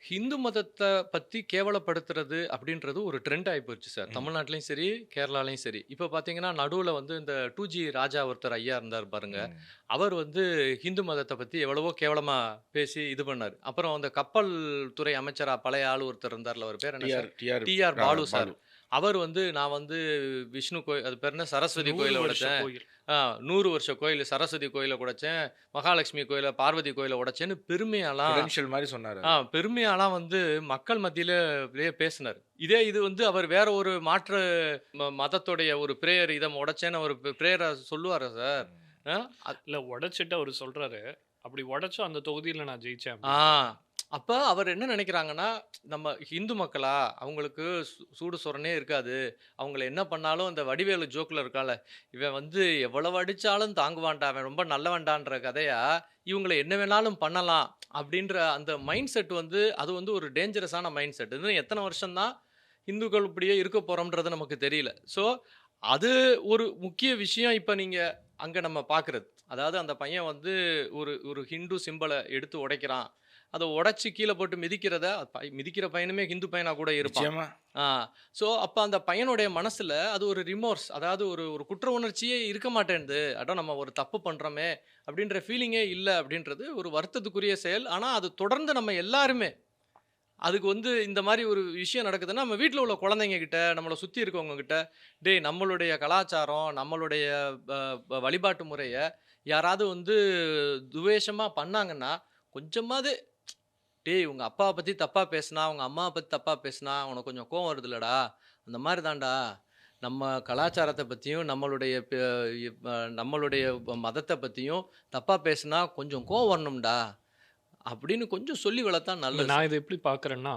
Speaker 3: ஹிந்து மதத்த பத்தி கேவலப்படுத்துறது அப்படின்றது ஒரு ட்ரெண்ட் ஆயிப்போச்சு சார்.
Speaker 1: ம்.
Speaker 3: தமிழ்நாட்டிலயும் சரி, கேரளாலயும் சரி. இப்ப பார்த்தீங்கன்னா, நடுவுல வந்து இந்த 2ஜி ராஜா ஒருத்தர் ஐயா இருந்தார் பாருங்க.
Speaker 1: ம்.
Speaker 3: அவர் வந்து ஹிந்து மதத்த பத்தி எவ்வளவோ கேவலமா பேசி இது பண்ணாரு. அப்புறம் அந்த கப்பல் துறை அமைச்சரா பழைய ஆளு ஒருத்தர் இருந்தார்ல, அவர் பேர் என்ன சார்? TR Baalu sir. அவர் வந்து நான் வந்து விஷ்ணு அது பேர் என்ன? சரஸ்வதி
Speaker 2: 100
Speaker 3: கோயில
Speaker 2: வருஷ
Speaker 3: உடைச்சேன்.
Speaker 2: கோயில்.
Speaker 3: 100 வருஷ கோயில் சரஸ்வதி கோயில உடைச்சேன். மகாலட்சுமி கோயில, பார்வதி கோயில உடைச்சேன்னு பெருமையாலாம்
Speaker 1: கிரெடென்ஷியல் மாரி சொன்னாரு.
Speaker 3: பெருமையாலாம் வந்து மக்கள் மத்தியில அப்படியே பேசினாரு. இதே இது வந்து அவர் வேற ஒரு மாற்று மதத்துடைய ஒரு பிரேயர் இத உடைச்சேன்னு ஒரு பிரேயர சொல்லுவாரா சார்? அ
Speaker 2: இல்ல உடைச்சிட்டு அவரு சொல்றாரு. அப்படி உடைச்சும் அந்த தொகுதியில நான் ஜெயிச்சேன்
Speaker 3: ஆ.
Speaker 2: அப்படின்றாரு.
Speaker 3: அப்ப அவர் என்ன நினைக்கிறாங்கன்னா, நம்ம ஹிந்து மக்களா, அவங்களுக்கு சூடு சொரணே இருக்காது. அவங்கள என்ன பண்ணாலும் அந்த வடிவேலு ஜோக்ல இருக்கான்ல, இவன் வந்து எவ்வளவு அடிச்சாலும் தாங்குவான்டா, அவன் ரொம்ப நல்லவன்டான்ற கதையா, இவங்கள என்ன வேணாலும் பண்ணலாம் அப்படின்ற அந்த மைண்ட் செட் வந்து, அது வந்து ஒரு டேஞ்சரஸான மைண்ட் செட். இன்னும் எத்தன வருஷம் தான் இந்துக்கள் இப்படியே இருக்க போறோம்ன்றது நமக்கு தெரியல. ஸோ, அது ஒரு முக்கிய விஷயம் இப்ப நீங்க அங்க நம்ம பார்க்கிறது. அதாவது அந்த பையன் வந்து ஒரு ஒரு ஹிந்து சிம்பல எடுத்து உடைக்கிறான். அத உடைச்சு கீழ போட்டு மிதிக்கிறத மிதிக்கிற பையனுமே ஹிந்து பையனா கூட இருப்பான்.
Speaker 1: நிச்சயமா.
Speaker 3: ஆ ஸோ அப்ப அந்த பையனுடைய மனசுல அது ஒரு ரிமோர்ஸ், அதாவது ஒரு ஒரு குற்ற உணர்ச்சியே இருக்க மாட்டேன்து. அட நம்ம ஒரு தப்பு பண்றோமே அப்படின்ற ஃபீலிங்கே இல்ல அப்படின்றது ஒரு வருத்தத்துக்குரிய செயல். ஆனா அது தொடர்ந்து நம்ம எல்லாருமே அதுக்கு வந்து இந்த மாரி ஒரு விஷயம் நடக்குதுன்னா, நம்ம வீட்ல உள்ள குழந்தைங்க கிட்ட, நம்மள சுத்தி இருக்கவங்க கிட்ட, டேய் நம்மளுடைய கலாச்சாரம், நம்மளுடைய ப ப வழிபாட்டு முறைய யாராவது வந்து துவேஷமா பண்ணாங்கன்னா, கொஞ்சமாவது டேய் உங்க அப்பாவ பத்தி தப்பா பேசுனா, உங்க அம்மாவ பத்தி தப்பா பேசுனா, உனக்கு கொஞ்சம் கோவம் வருதுல்லடா? அந்த மாரி தான்டா. நம்ம கலாச்சாரத்த பத்தியும், நம்மளுடைய மதத்த பத்தியும் தப்பா பேசுனா கொஞ்சம் கோவம் வரணும்டா. அப்படின்னு கொஞ்சம் சொல்லி வளர்த்தா
Speaker 2: இல்ல
Speaker 3: நல்லது
Speaker 2: நான்
Speaker 3: சார்.
Speaker 2: இத எப்படி பார்க்குறேன்னா,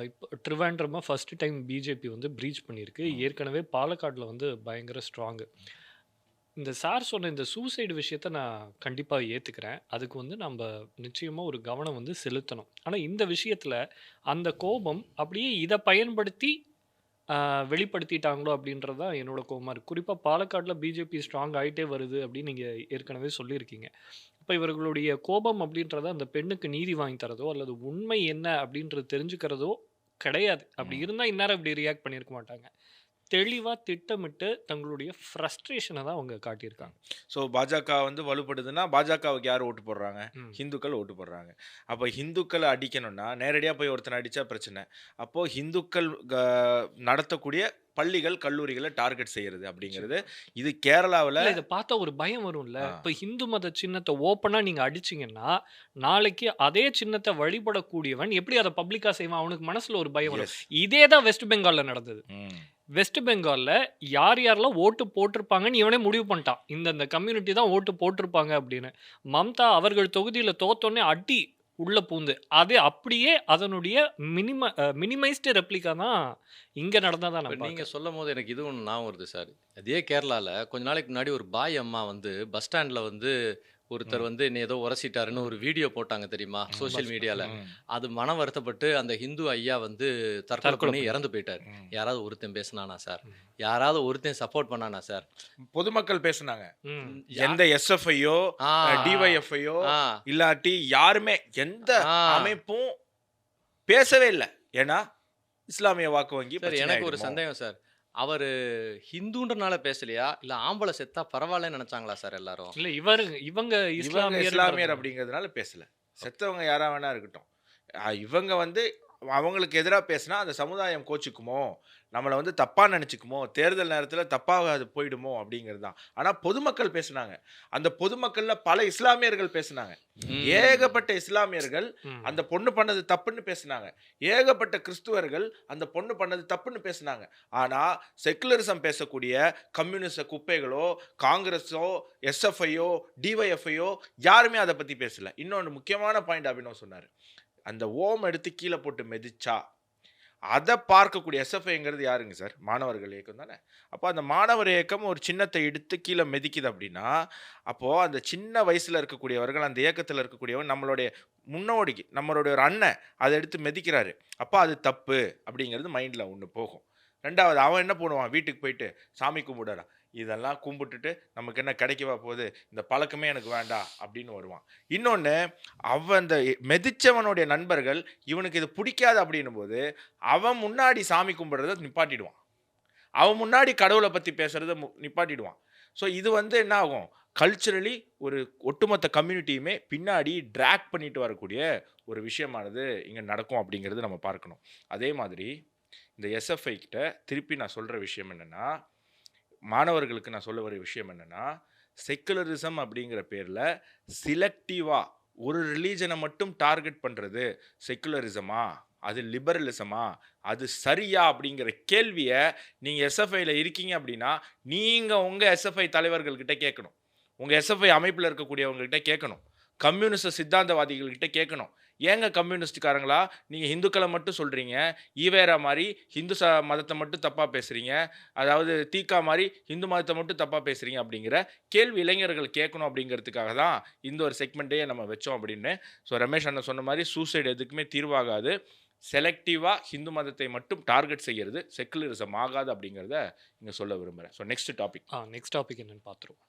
Speaker 2: இப்போ ட்ரிவாண்ட்ரமா ஃபர்ஸ்ட் டைம் பிஜேபி வந்து பிரீச் பண்ணியிருக்கு.
Speaker 1: ம்.
Speaker 2: ஏற்கனவே பாலக்காட்ல வந்து பயங்கர ஸ்ட்ராங்கு. இந்த சார் சொன்ன இந்த சூசைடு விஷயத்த நான் கண்டிப்பா ஏத்துக்கிறேன். அதுக்கு வந்து நம்ப நிச்சயமா ஒரு கவனம் வந்து செலுத்தணும். ஆனா இந்த விஷயத்துல அந்த கோபம் அப்படியே இத பயன்படுத்தி வெளிப்படுத்திட்டாங்களோ அப்படின்றது தான் என்னோட கோவமா இருக்கு. குறிப்பா பாலக்காட்ல பிஜேபி ஸ்ட்ராங் ஆயிட்டே வருது அப்படின்னு நீங்க ஏற்கனவே சொல்லியிருக்கீங்க. இப்ப இவர்களுடைய கோபம் அப்படின்றத அந்த பெண்ணுக்கு நீதி வாங்கி தரதோ, அல்லது உண்மை என்ன அப்படின்றது தெரிஞ்சுக்கிறதோ கிடையாது. அப்படி
Speaker 1: ம்.
Speaker 2: இருந்தா இந்நேரம் இப்படி ரியாக்ட் பண்ணியிருக்க மாட்டாங்க. தெளிவா திட்டமிட்டு தங்களுடைய ஃப்ரஸ்ட்ரேஷனை தான் அவங்க காட்டியிருக்காங்க.
Speaker 1: ஸோ பாஜக வந்து வலுப்படுதுன்னா பாஜகவுக்கு யார் ஓட்டு போடுறாங்க?
Speaker 2: ம்.
Speaker 1: ஹிந்துக்கள் ஓட்டு போடுறாங்க. அப்போ ஹிந்துக்களை அடிக்கணும்னா நேரடியாக போய் ஒருத்தனை அடித்தா பிரச்சனை. அப்போது ஹிந்துக்கள் நடத்தக்கூடிய பள்ளிகள் கல்லூரிகளை டார்கெட் செய்யறது அப்படிங்கிறது இது கேரளாவில்
Speaker 2: இல்ல இத பார்த்தா ஒரு பயம் வரும்ல. இப்ப ஹிந்து மத சின்னத்த ஓப்பனா நீங்க அடிச்சீங்கன்னா, நாளைக்கு அதே சின்னத்த வழிபடக்கூடியவன் எப்படி அத பப்ளிக்கா செய்வான்? அவனுக்கு மனசுல ஒரு பயம் வரும். இதே தான் வெஸ்ட் பெங்கால்ல நடந்தது. வெஸ்ட் பெங்கால்ல யார் யாரெல்லாம் ஓட்டு போட்டிருப்பாங்கன்னு இவனே முடிவு பண்ணிட்டான். இந்த கம்யூனிட்டி தான் ஓட்டு போட்டிருப்பாங்க அப்படின்னு. மம்தா அவர்கள் தொகுதியில தோத்தோன்னே அடி உள்ள பூந்து அது அப்படியே அதனுடைய மினிமைஸ்டு ரெப்ளிகா தான் இங்க நடந்ததா
Speaker 3: இப்ப
Speaker 2: நான்
Speaker 3: நீங்க
Speaker 2: பார்க்கிறேன்.
Speaker 3: சொல்லும்போது எனக்கு இது ஒண்ணு ஞாபகம் வருது சார். அதே கேரளால கொஞ்ச நாளைக்கு முன்னாடி ஒரு பாய் அம்மா வந்து பஸ் ஸ்டாண்ட்ல வந்து ஒருத்தர் வந்து என்னை ஏதோ உரசிட்டாருன்னு ஒரு வீடியோ போட்டாங்க தெரியுமா? சோஷியல் மீடியால. அது மனம் வருத்தப்பட்டு அந்த ஹிந்து ஐயா வந்து தற்கொலை
Speaker 2: தற்கொலை
Speaker 3: பண்ணி இறந்து போயிட்டாரு. யாராவது ஒருத்தன் பேசுனானா சார்? யாராவது ஒருத்தன் சப்போர்ட் பண்ணானா சார்?
Speaker 1: பொதுமக்கள் பேசுனாங்க.
Speaker 2: ம்.
Speaker 1: எந்த எஸ்எஃப்ஐயோ
Speaker 3: ஆ,
Speaker 1: டிஒய்எஃப்ஐயோ
Speaker 3: ஆ,
Speaker 1: இல்லாட்டி யாருமே எந்த
Speaker 3: ஆ.
Speaker 1: அமைப்பும் பேசவே இல்லை. ஏன்னா இஸ்லாமிய வாக்கு வங்கி
Speaker 3: சார்
Speaker 1: பிரச்சனை
Speaker 3: எனக்கு ஒரு
Speaker 1: ஆயிடுமோ?
Speaker 3: சந்தேகம் சார். அவரு ஹிந்துன்றனால பேசலையா? இல்ல ஆம்பளை செத்தா பரவாயில்லன்னு நினைச்சாங்களா சார் எல்லாரும்?
Speaker 2: இல்ல இவங்க
Speaker 1: இவங்க
Speaker 2: இஸ்லாமியர்
Speaker 1: இஸ்லாமியர் அப்படிங்கிறதுனால பேசல. செத்தவங்க யாரா வேணா இருக்கட்டும். இவங்க வந்து அவங்களுக்கு எதிராக பேசினா அந்த சமுதாயம் கோச்சுக்குமோ, நம்மளை வந்து தப்பா நினைச்சுக்குமோ, தேர்தல் நேரத்தில் தப்பாக அது போயிடுமோ அப்படிங்கிறது தான். ஆனால் பொதுமக்கள் பேசுனாங்க. அந்த பொதுமக்கள்ல பல இஸ்லாமியர்கள் பேசுனாங்க. ஏகப்பட்ட இஸ்லாமியர்கள் அந்த பொண்ணு பண்ணது தப்புன்னு பேசுனாங்க. ஏகப்பட்ட கிறிஸ்துவர்கள் அந்த பொண்ணு பண்ணது தப்புன்னு பேசுனாங்க. ஆனா செக்குலரிசம் பேசக்கூடிய கம்யூனிஸ்ட குப்பைகளோ காங்கிரஸோ எஸ்எஃப்ஐயோ டிஒய்எஃப்ஐயோ யாருமே அதை பத்தி பேசல. இன்னொன்று முக்கியமான பாயிண்ட் அபினவ் சொன்னார். அந்த ஓம் எடுத்து கீழே போட்டு மெதிச்சா அதை பார்க்கக்கூடிய எஸ்எஃப்ஐங்கிறது யாருங்க சார்? மாணவர்கள் இயக்கம் தானே. அப்போ அந்த மாணவர் இயக்கம் ஒரு சின்னத்தை எடுத்து கீழே மிதிக்குது அப்படின்னா, அப்போது அந்த சின்ன வயசில் இருக்கக்கூடியவர்கள் அந்த இயக்கத்தில் இருக்கக்கூடியவன் நம்மளுடைய முன்னோடிக்கு நம்மளுடைய ஒரு அண்ணன் அதை எடுத்து மிதிக்கிறாரு. அப்போ அது தப்பு அப்படிங்கிறது மைண்டில் ஒன்று போகும். ரெண்டாவது அவன் என்ன பண்ணுவான்? வீட்டுக்கு போயிட்டு சாமி கும்பிடுறான். இதெல்லாம் கும்பிட்டுட்டு நமக்கு என்ன கிடைக்கவா போகுது? இந்த பழக்கமே எனக்கு வேண்டாம் அப்படின்னு வருவான். இன்னொன்று அவன் அந்த மெதிச்சவனுடைய நண்பர்கள் இவனுக்கு இது பிடிக்காது அப்படின்னும் போது அவன் முன்னாடி சாமி கும்பிடுறத நிப்பாட்டிடுவான். அவன் முன்னாடி கடவுளை பற்றி பேசுறத நிப்பாட்டிடுவான். ஸோ இது வந்து என்ன ஆகும்? கல்ச்சுரலி ஒரு ஒட்டுமொத்த கம்யூனிட்டியுமே பின்னாடி ட்ராக் பண்ணிட்டு வரக்கூடிய ஒரு விஷயமானது இங்கே நடக்கும் அப்படிங்கிறது நம்ம பார்க்கணும். அதே மாதிரி இந்த எஸ்எஃப்ஐ கிட்ட திருப்பி நான் சொல்கிற விஷயம் என்னென்னா, மாணவர்களுக்கு நான் சொல்ல வர விஷயம் என்னென்னா, செக்குலரிசம் அப்படிங்கிற பேரில் சிலக்டிவாக ஒரு ரிலீஜனை மட்டும் டார்கெட் பண்ணுறது செக்குலரிசமா, அது லிபரலிசமா, அது சரியா அப்படிங்கிற கேள்வியை நீங்கள் எஸ்எஃப்ஐயில் இருக்கீங்க அப்படின்னா நீங்கள் உங்கள் எஸ்எஃப்ஐ தலைவர்கள்கிட்ட கேட்கணும். உங்கள் எஸ்எஃப்ஐ அமைப்பில் இருக்கக்கூடியவங்ககிட்ட கேட்கணும். கம்யூனிஸ்ட் சித்தாந்தவாதிகள்கிட்ட கேட்கணும். ஏங்க கம்யூனிஸ்டுக்காரங்களா நீங்கள் ஹிந்துக்களை மட்டும் சொல்கிறீங்க, ஈவேரா மாதிரி ஹிந்து மதத்தை மட்டும் தப்பாக பேசுகிறீங்க, அதாவது தீக்கா மாதிரி ஹிந்து மதத்தை மட்டும் தப்பாக பேசுகிறீங்க அப்படிங்கிற கேள்வி இளைஞர்கள் கேட்கணும் அப்படிங்கிறதுக்காக தான் இந்த ஒரு செக்மெண்ட்டே நம்ம வச்சோம் அப்படின்னு. ஸோ ரமேஷ் அண்ணன் சொன்ன மாதிரி சூசைடு எதுக்குமே தீர்வாகாது. செலக்டிவாக ஹிந்து மதத்தை மட்டும் டார்கெட் செய்கிறது செக்குலரிசம் ஆகாது அப்படிங்கிறத இங்கே சொல்ல விரும்புகிறேன். ஸோ நெக்ஸ்ட்
Speaker 2: டாபிக் என்னன்னு பார்த்துருவோம்.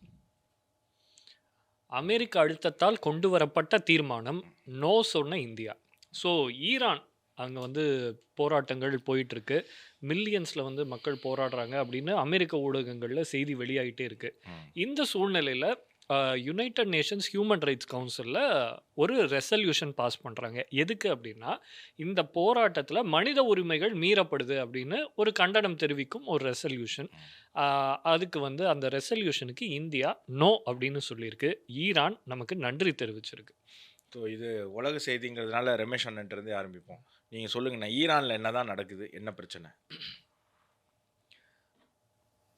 Speaker 2: அமெரிக்க அழுத்தத்தால் கொண்டு வரப்பட்ட தீர்மானம் நோ சொன்ன இந்தியா. ஸோ ஈரான் அங்கே வந்து போராட்டங்கள் போயிட்டுருக்கு. மில்லியன்ஸில் வந்து மக்கள் போராடுறாங்க அப்படின்னு அமெரிக்க ஊடகங்களில் செய்தி வெளியாகிட்டே இருக்குது. இந்த சூழ்நிலையில் யுனைடெட் நேஷன்ஸ் ஹியூமன் ரைட்ஸ் கவுன்சிலில் ஒரு ரெசல்யூஷன் பாஸ் பண்ணுறாங்க. எதுக்கு அப்படின்னா, இந்த போராட்டத்தில் மனித உரிமைகள் மீறப்படுது அப்படின்னு ஒரு கண்டனம் தெரிவிக்கும் ஒரு ரெசல்யூஷன். அதுக்கு வந்து அந்த ரெசல்யூஷனுக்கு இந்தியா நோ அப்படின்னு சொல்லியிருக்கு. ஈரான் நமக்கு நன்றி தெரிவிச்சிருக்கு.
Speaker 1: ஸோ இது உலக செய்திங்கிறதுனால ரமேஷ் அண்ணன்ட்டு ஆரம்பிப்போம். நீங்கள் சொல்லுங்கண்ணா, ஈரானில் என்ன தான் நடக்குது? என்ன பிரச்சனை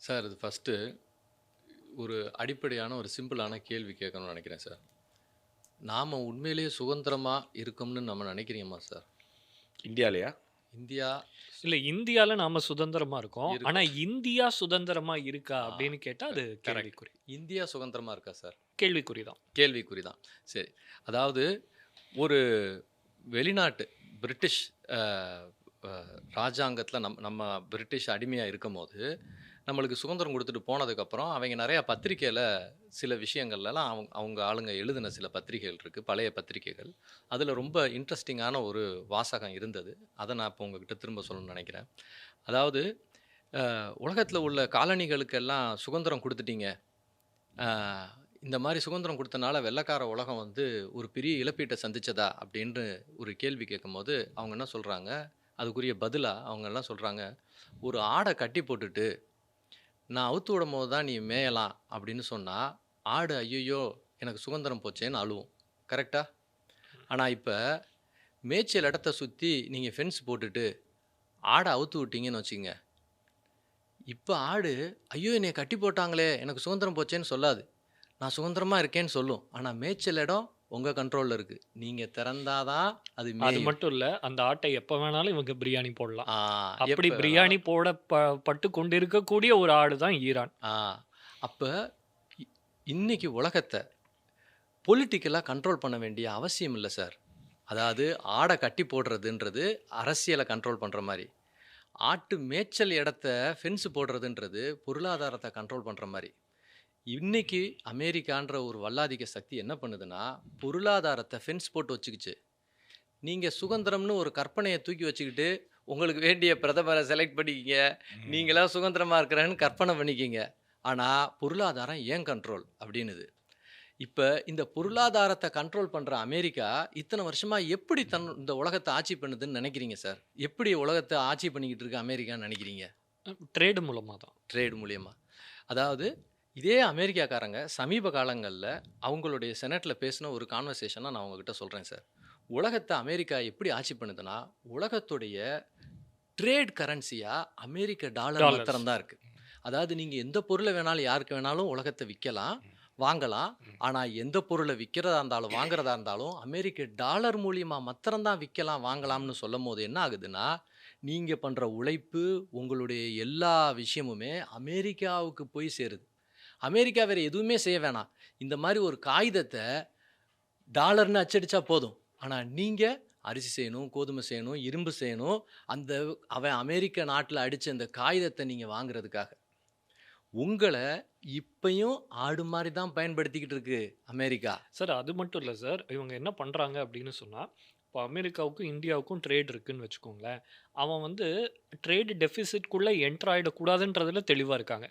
Speaker 3: சார்? இது ஃபஸ்ட்டு ஒரு அடிப்படையான ஒரு சிம்பிளான கேள்வி கேட்கணும்னு நினைக்கிறேன் சார். நாம் உண்மையிலேயே சுதந்திரமாக இருக்கோம்னு நம்ம நினைக்கிறீமா சார்?
Speaker 1: இந்தியாலையா?
Speaker 3: இந்தியா
Speaker 2: இல்லை, இந்தியாவில் நாம் சுதந்திரமாக இருக்கோம். ஆனால் இந்தியா சுதந்திரமாக இருக்கா அப்படின்னு கேட்டால் அது கேள்விக்குறி.
Speaker 3: இந்தியா சுதந்திரமாக இருக்கா சார்?
Speaker 2: கேள்விக்குறி தான்.
Speaker 3: கேள்விக்குறி தான். சரி, அதாவது ஒரு வெளிநாட்டு பிரிட்டிஷ் ராஜாங்கத்தில் நம்ம பிரிட்டிஷ் அடிமையாக இருக்கும் போது நம்மளுக்கு சுதந்திரம் கொடுத்துட்டு போனதுக்கப்புறம் அவங்க நிறையா பத்திரிக்கையில் சில விஷயங்கள்லாம் அவங்க ஆளுங்க எழுதின சில பத்திரிகைகள் இருக்குது, பழைய பத்திரிகைகள். அதில் ரொம்ப இன்ட்ரெஸ்டிங்கான ஒரு வாசகம் இருந்தது. அதை நான் இப்போ உங்ககிட்ட திரும்ப சொல்லணும்னு நினைக்கிறேன். அதாவது உலகத்தில் உள்ள காலனிகளுக்கெல்லாம் சுதந்திரம் கொடுத்துட்டீங்க. இந்த மாதிரி சுதந்திரம் கொடுத்தனால வெள்ளைக்கார உலகம் வந்து ஒரு பெரிய இழப்பீட்டை சந்திச்சதா அப்படின்னு ஒரு கேள்வி கேட்கும்போது அவங்க என்ன சொல்கிறாங்க, அதுக்குரிய பதிலாக அவங்க எல்லாம் சொல்கிறாங்க, ஒரு ஆடை கட்டி போட்டுட்டு நான் அவுத்து விடும் போது தான் நீ மேயலாம் அப்படின்னு சொன்னால் ஆடு ஐயோ எனக்கு சுதந்திரம் போச்சேன்னு அழுவும். கரெக்டா? ஆனால் இப்போ மேய்ச்சல் இடத்த சுற்றி நீங்கள் ஃபென்ஸ் போட்டுட்டு ஆடை அவுத்து விட்டீங்கன்னு வச்சுக்கோங்க, இப்போ ஆடு ஐயோ என்னை கட்டி போட்டாங்களே எனக்கு சுதந்திரம் போச்சேன்னு சொல்லாது, நான் சுதந்திரமாக இருக்கேன்னு சொல்லும். ஆனால் மேய்ச்சல் இடம் உங்கள் கண்ட்ரோலில் இருக்குது, நீங்கள் திறந்தாதான் அது
Speaker 2: அது
Speaker 3: மேயும்.
Speaker 2: மட்டும் இல்ல, அந்த ஆட்டை எப்ப வேணாலும் இவங்க பிரியாணி போடலாம்.
Speaker 3: ஆ,
Speaker 2: அப்படி
Speaker 3: எப்போ
Speaker 2: பிரியாணி
Speaker 3: வேணாலும்.
Speaker 2: போட பட்டு கொண்டிருக்கக்கூடிய ஒரு ஆடு தான் ஈரான்.
Speaker 3: அப்போ இன்னைக்கு உலகத்தை பொலிட்டிக்கலாக கண்ட்ரோல் பண்ண வேண்டிய அவசியம் இல்லை சார். அதாவது ஆடை கட்டி போடுறதுன்றது அரசியலை கண்ட்ரோல் பண்ணுற மாதிரி, ஆட்டு மேய்ச்சல் இடத்த ஃபென்ஸ் போடுறதுன்றது பொருளாதாரத்தை கண்ட்ரோல் பண்ணுற மாதிரி. இன்னைக்கு அமெரிக்கான்ற ஒரு வல்லாதிக்க சக்தி என்ன பண்ணுதுன்னா பொருளாதாரத்தை ஃபென்ஸ் போட்டு வச்சுக்கிச்சு. நீங்கள் சுதந்திரம்னு ஒரு கற்பனையை தூக்கி வச்சுக்கிட்டு உங்களுக்கு வேண்டிய பிரதமரை செலக்ட் பண்ணிக்கிங்க, நீங்களா சுதந்திரமாக இருக்கிறேன்னு கற்பனை பண்ணிக்கிங்க. ஆனால் பொருளாதாரம் ஏன் கண்ட்ரோல் அப்படின்னுது. இப்போ இந்த பொருளாதாரத்தை கண்ட்ரோல் பண்ணுற அமெரிக்கா இத்தனை வருஷமாக எப்படி இந்த உலகத்தை ஆட்சி பண்ணுதுன்னு நினைக்கிறீங்க சார்? எப்படி உலகத்தை ஆட்சி பண்ணிக்கிட்டு இருக்கு அமெரிக்கான்னு நினைக்கிறீங்க?
Speaker 2: ட்ரேடு மூலமா தான்.
Speaker 3: ட்ரேட் மூலியமாக. அதாவது இதே அமெரிக்காக்காரங்க சமீப காலங்களில் அவங்களுடைய செனட்டில் பேசின ஒரு கான்வர்சேஷனை நான் உங்ககிட்ட சொல்கிறேன் சார். உலகத்தை அமெரிக்கா எப்படி ஆட்சி பண்ணுதுன்னா உலகத்துடைய ட்ரேட் கரன்சியாக அமெரிக்க டாலர்
Speaker 2: டாலர்ஸ்.
Speaker 3: மாத்திரம்தான் இருக்குது. அதாவது நீங்கள் எந்த பொருளை வேணாலும் யாருக்கு வேணாலும் உலகத்தை விற்கலாம், வாங்கலாம். ஆனால் எந்த பொருளை விற்கிறதா இருந்தாலும் வாங்குறதா இருந்தாலும் அமெரிக்க டாலர் மூலியமாக மாத்திரம்தான் விற்கலாம் வாங்கலாம்னு சொல்லும் போது என்ன ஆகுதுன்னா நீங்கள் பண்ணுற உழைப்பு உங்களுடைய எல்லா விஷயமுமே அமெரிக்காவுக்கு போய் சேருது. அமெரிக்கா வேறு எதுவுமே செய்ய வேணாம், இந்த மாதிரி ஒரு காகிதத்தை டாலர்னு அச்சடிச்சா போதும். ஆனால் நீங்கள் அரிசி செய்யணும், கோதுமை செய்யணும், இரும்பு செய்யணும், அவன் அமெரிக்க நாட்டில் அடித்த அந்த காகிதத்தை நீங்கள் வாங்குறதுக்காக. உங்களை இப்பயும் ஆடு மாதிரி தான் பயன்படுத்திக்கிட்டு இருக்கு அமெரிக்கா.
Speaker 2: சார் அது மட்டும் இல்லை சார், இவங்க என்ன பண்ணுறாங்க அப்படின்னு சொன்னால், இப்போ அமெரிக்காவுக்கும் இந்தியாவுக்கும் ட்ரேட் இருக்குன்னு வச்சுக்கோங்களேன், அவன் வந்து ட்ரேடு டெஃபிசிட்குள்ளே என்டர் ஆகிடக்கூடாதுன்றதுல தெளிவாக இருக்காங்க.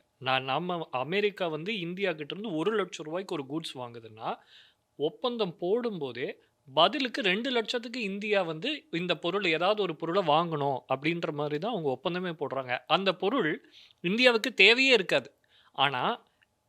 Speaker 2: நம்ம அமெரிக்கா வந்து இந்தியா கிட்டேருந்து 1,00,000 ரூபாய்க்கு ஒரு கூட்ஸ் வாங்குதுன்னா ஒப்பந்தம் போடும்போதே பதிலுக்கு 2,00,000க்கு இந்தியா வந்து இந்த பொருள் ஏதாவது ஒரு பொருளை வாங்கணும் அப்படின்ற மாதிரி தான் அவங்க ஒப்பந்தமே போடுறாங்க. அந்த பொருள் இந்தியாவுக்கு தேவையே இருக்காது. ஆனால்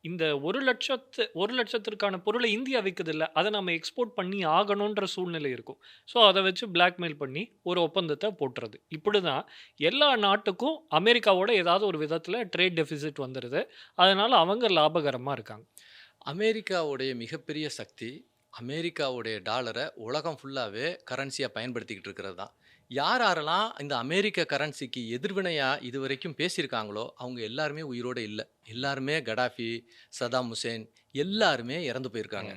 Speaker 2: இந்த 1,00,000க்கான பொருளை இந்தியா விற்குதில்ல, அதை நம்ம எக்ஸ்போர்ட் பண்ணி ஆகணுன்ற சூழ்நிலை இருக்கும். ஸோ அதை வச்சு பிளாக்மெயில் பண்ணி ஒரு ஒப்பந்தத்தை போட்டுறது. இப்படி தான் எல்லா நாட்டுக்கும் அமெரிக்காவோட ஏதாவது ஒரு விதத்தில் ட்ரேட் டெஃபிசிட் வந்துடுது. அதனால் அவங்க லாபகரமாக இருக்காங்க.
Speaker 3: அமெரிக்காவுடைய மிகப்பெரிய சக்தி அமெரிக்காவுடைய டாலரை உலகம் ஃபுல்லாகவே கரன்சியாக பயன்படுத்திக்கிட்டு இருக்கிறது தான். யாரெல்லாம் இந்த அமெரிக்க கரன்சிக்கு எதிர்வினையாக இது வரைக்கும் பேசியிருக்காங்களோ அவங்க எல்லாருமே உயிரோடு இல்லை. எல்லாருமே கடாஃபி, சதாம் ஹுசேன் எல்லாருமே இறந்து போயிருக்காங்க.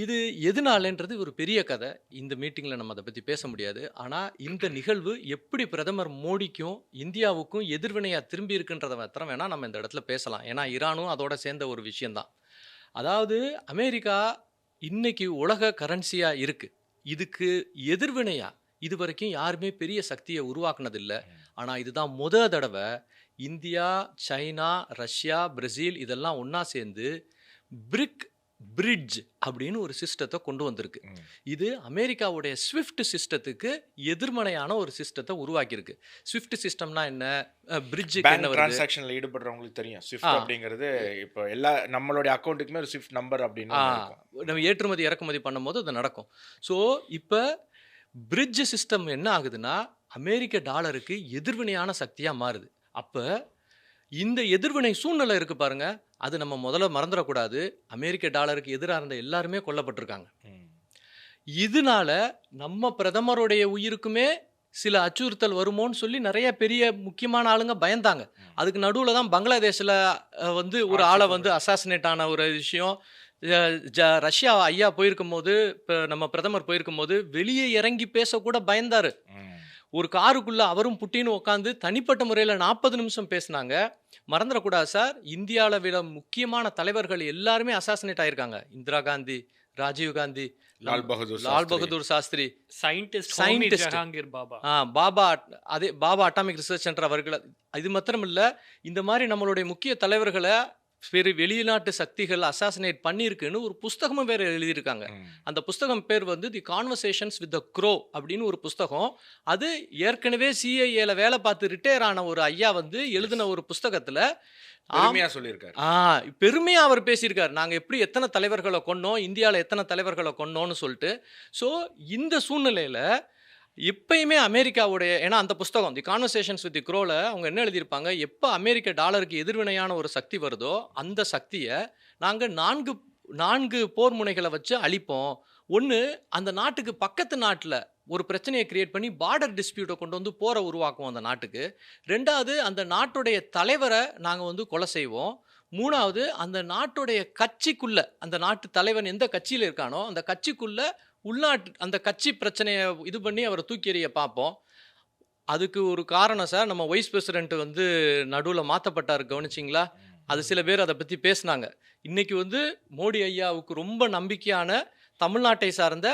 Speaker 3: இது எதனாலன்றது ஒரு பெரிய கதை, இந்த மீட்டிங்கில் நம்ம அதை பற்றி பேச முடியாது. ஆனால் இந்த நிகழ்வு எப்படி பிரதமர் மோடிக்கும் இந்தியாவுக்கும் எதிர்வினையாக திரும்பி இருக்குன்றதை மாத்திரம் வேணால் நம்ம இந்த இடத்துல பேசலாம். ஏன்னா ஈரானும் அதோட சேர்ந்த ஒரு விஷயந்தான். அதாவது அமெரிக்கா இன்னைக்கு உலக கரன்சியாக இருக்குது. இதுக்கு எதிர்வினையாக இது வரைக்கும் யாருமே பெரிய சக்தியை உருவாக்குனதில்லை. ஆனால் இதுதான் தடவை இந்தியா, சைனா, ரஷ்யா, பிரேசில் இதெல்லாம் ஒன்றா சேர்ந்து பிரிக் பிரிட்ஜ் அப்படின்னு ஒரு சிஸ்டத்தை கொண்டு வந்திருக்கு. இது அமெரிக்காவுடைய ஸ்விஃப்ட் சிஸ்டத்துக்கு எதிர்மனையான ஒரு சிஸ்டத்தை உருவாக்கியிருக்கு. ஸ்விஃப்ட் சிஸ்டம்னா என்ன, பிரிட்ஜுக்கு என்ன வருது?
Speaker 1: டிரான்சாக்ஷன்ல ஈடுபடுறவங்களுக்கு தெரியும் ஸ்விஃப்ட் அப்படிங்கிறது. இப்போ எல்லா நம்மளுடைய அக்கௌண்ட்டுக்குமே ஒரு ஸ்விஃப்ட் நம்பர் அப்படின்னு
Speaker 3: நம்ம ஏற்றுமதி இறக்குமதி பண்ணும்போது அது நடக்கும். ஸோ இப்போ பிரிட்ஜ் சிஸ்டம் என்ன ஆகுதுன்னா அமெரிக்க டாலருக்கு எதிர்வினையான சக்தியாக மாறுது. அப்போ இந்த எதிர்வினை சூழ்நிலை இருக்குது பாருங்க, அது நம்ம முதல்ல மறந்துடக்கூடாது. அமெரிக்க டாலருக்கு எதிராக இருந்த எல்லாருமே கொல்லப்பட்டிருக்காங்க. இதனால நம்ம பிரதமருடைய உயிருக்குமே சில அச்சுறுத்தல் வருமோன்னு சொல்லி நிறைய பெரிய முக்கியமான ஆளுங்க பயந்தாங்க. அதுக்கு நடுவில் தான் பங்களாதேஷில் வந்து ஒரு ஆளை வந்து அசாசினேட் ஆன ஒரு விஷயம். ரஷ்யா ஐயா போயிருக்கும் போது, இப்போ நம்ம பிரதமர் போயிருக்கும் போது வெளியே இறங்கி பேசக்கூட பயந்தார். ஒரு காருக்குள்ளே அவரும் புட்டின்னு உட்காந்து தனிப்பட்ட முறையில் 40 நிமிஷம் பேசினாங்க. மறந்துடக்கூடாது சார், இந்தியாவில் விட முக்கியமான தலைவர்கள் எல்லாருமே அசாசினேட் ஆகியிருக்காங்க. இந்திரா காந்தி, ராஜீவ் காந்தி,
Speaker 1: லால் பகதூர்
Speaker 3: லால்
Speaker 1: சாஸ்திரி.
Speaker 3: Bahadur Shastri,
Speaker 2: scientist
Speaker 3: Scientist.
Speaker 2: ஜஹாங்கீர் பாபா.
Speaker 3: பாபா, அதே பாபா அட்டாமிக் ரிசர்ச் சென்டர் அவர்கள். இது மாத்திரம் இல்ல, இந்த மாதிரி நம்மளுடைய முக்கிய தலைவர்களை வெளிநாட்டு சக்திகள் அசாசினேட் பண்ணியிருக்குன்னு ஒரு புஸ்தகமும் வேற எழுதியிருக்காங்க. அந்த புஸ்தகம் பேர் வந்து தி கான்வர்சேஷன்ஸ் வித் த க்ரோ அப்படின்னு ஒரு புஸ்தகம். அது ஏற்கனவே சிஐஏல வேலை பார்த்து ரிட்டையர் ஆன ஒரு ஐயா வந்து எழுதின ஒரு புஸ்தகத்துல
Speaker 1: பெருமையா சொல்லியிருக்காரு.
Speaker 3: பெருமையா அவர் பேசியிருக்காரு. நாங்க எப்படி எத்தனை தலைவர்களை கொன்னோம், இந்தியாவில் எத்தனை தலைவர்களை கொன்னோம்னு சொல்லிட்டு. ஸோ இந்த சூழ்நிலையில எப்பயுமே அமெரிக்காவுடைய, ஏன்னா அந்த புஸ்தகம் தி கான்வர்சேஷன்ஸ் வித் தி க்ரோல அவங்க என்ன எழுதியிருப்பாங்க, எப்போ அமெரிக்க டாலருக்கு எதிர்வினையான ஒரு சக்தி வருதோ அந்த சக்தியை நாங்கள் நான்கு போர் முனைகளை வச்சு அழிப்போம். ஒன்று, அந்த நாட்டுக்கு பக்கத்து நாட்டில் ஒரு பிரச்சனையை கிரியேட் பண்ணி பார்டர் டிஸ்பியூட்டை கொண்டு வந்து போரை உருவாக்குவோம் அந்த நாட்டுக்கு. ரெண்டாவது, அந்த நாட்டுடைய தலைவரை நாங்கள் வந்து கொலை செய்வோம். மூணாவது, அந்த நாட்டுடைய கட்சிக்குள்ள, அந்த நாட்டு தலைவன் எந்த கட்சியில் இருக்கானோ அந்த கட்சிக்குள்ள உள்நாட்டு அந்த கட்சி பிரச்சனையை இது பண்ணி அவரை தூக்கி எறிய பார்ப்போம். அதுக்கு ஒரு காரணம் சார், நம்ம வைஸ் பிரசிடென்ட் வந்து நடுவில் மாற்றப்பட்டார், கவனிச்சிங்களா? அது சில பேர் அதை பற்றி பேசினாங்க. இன்னைக்கு வந்து மோடி ஐயாவுக்கு ரொம்ப நம்பிக்கையான தமிழ்நாட்டை சார்ந்த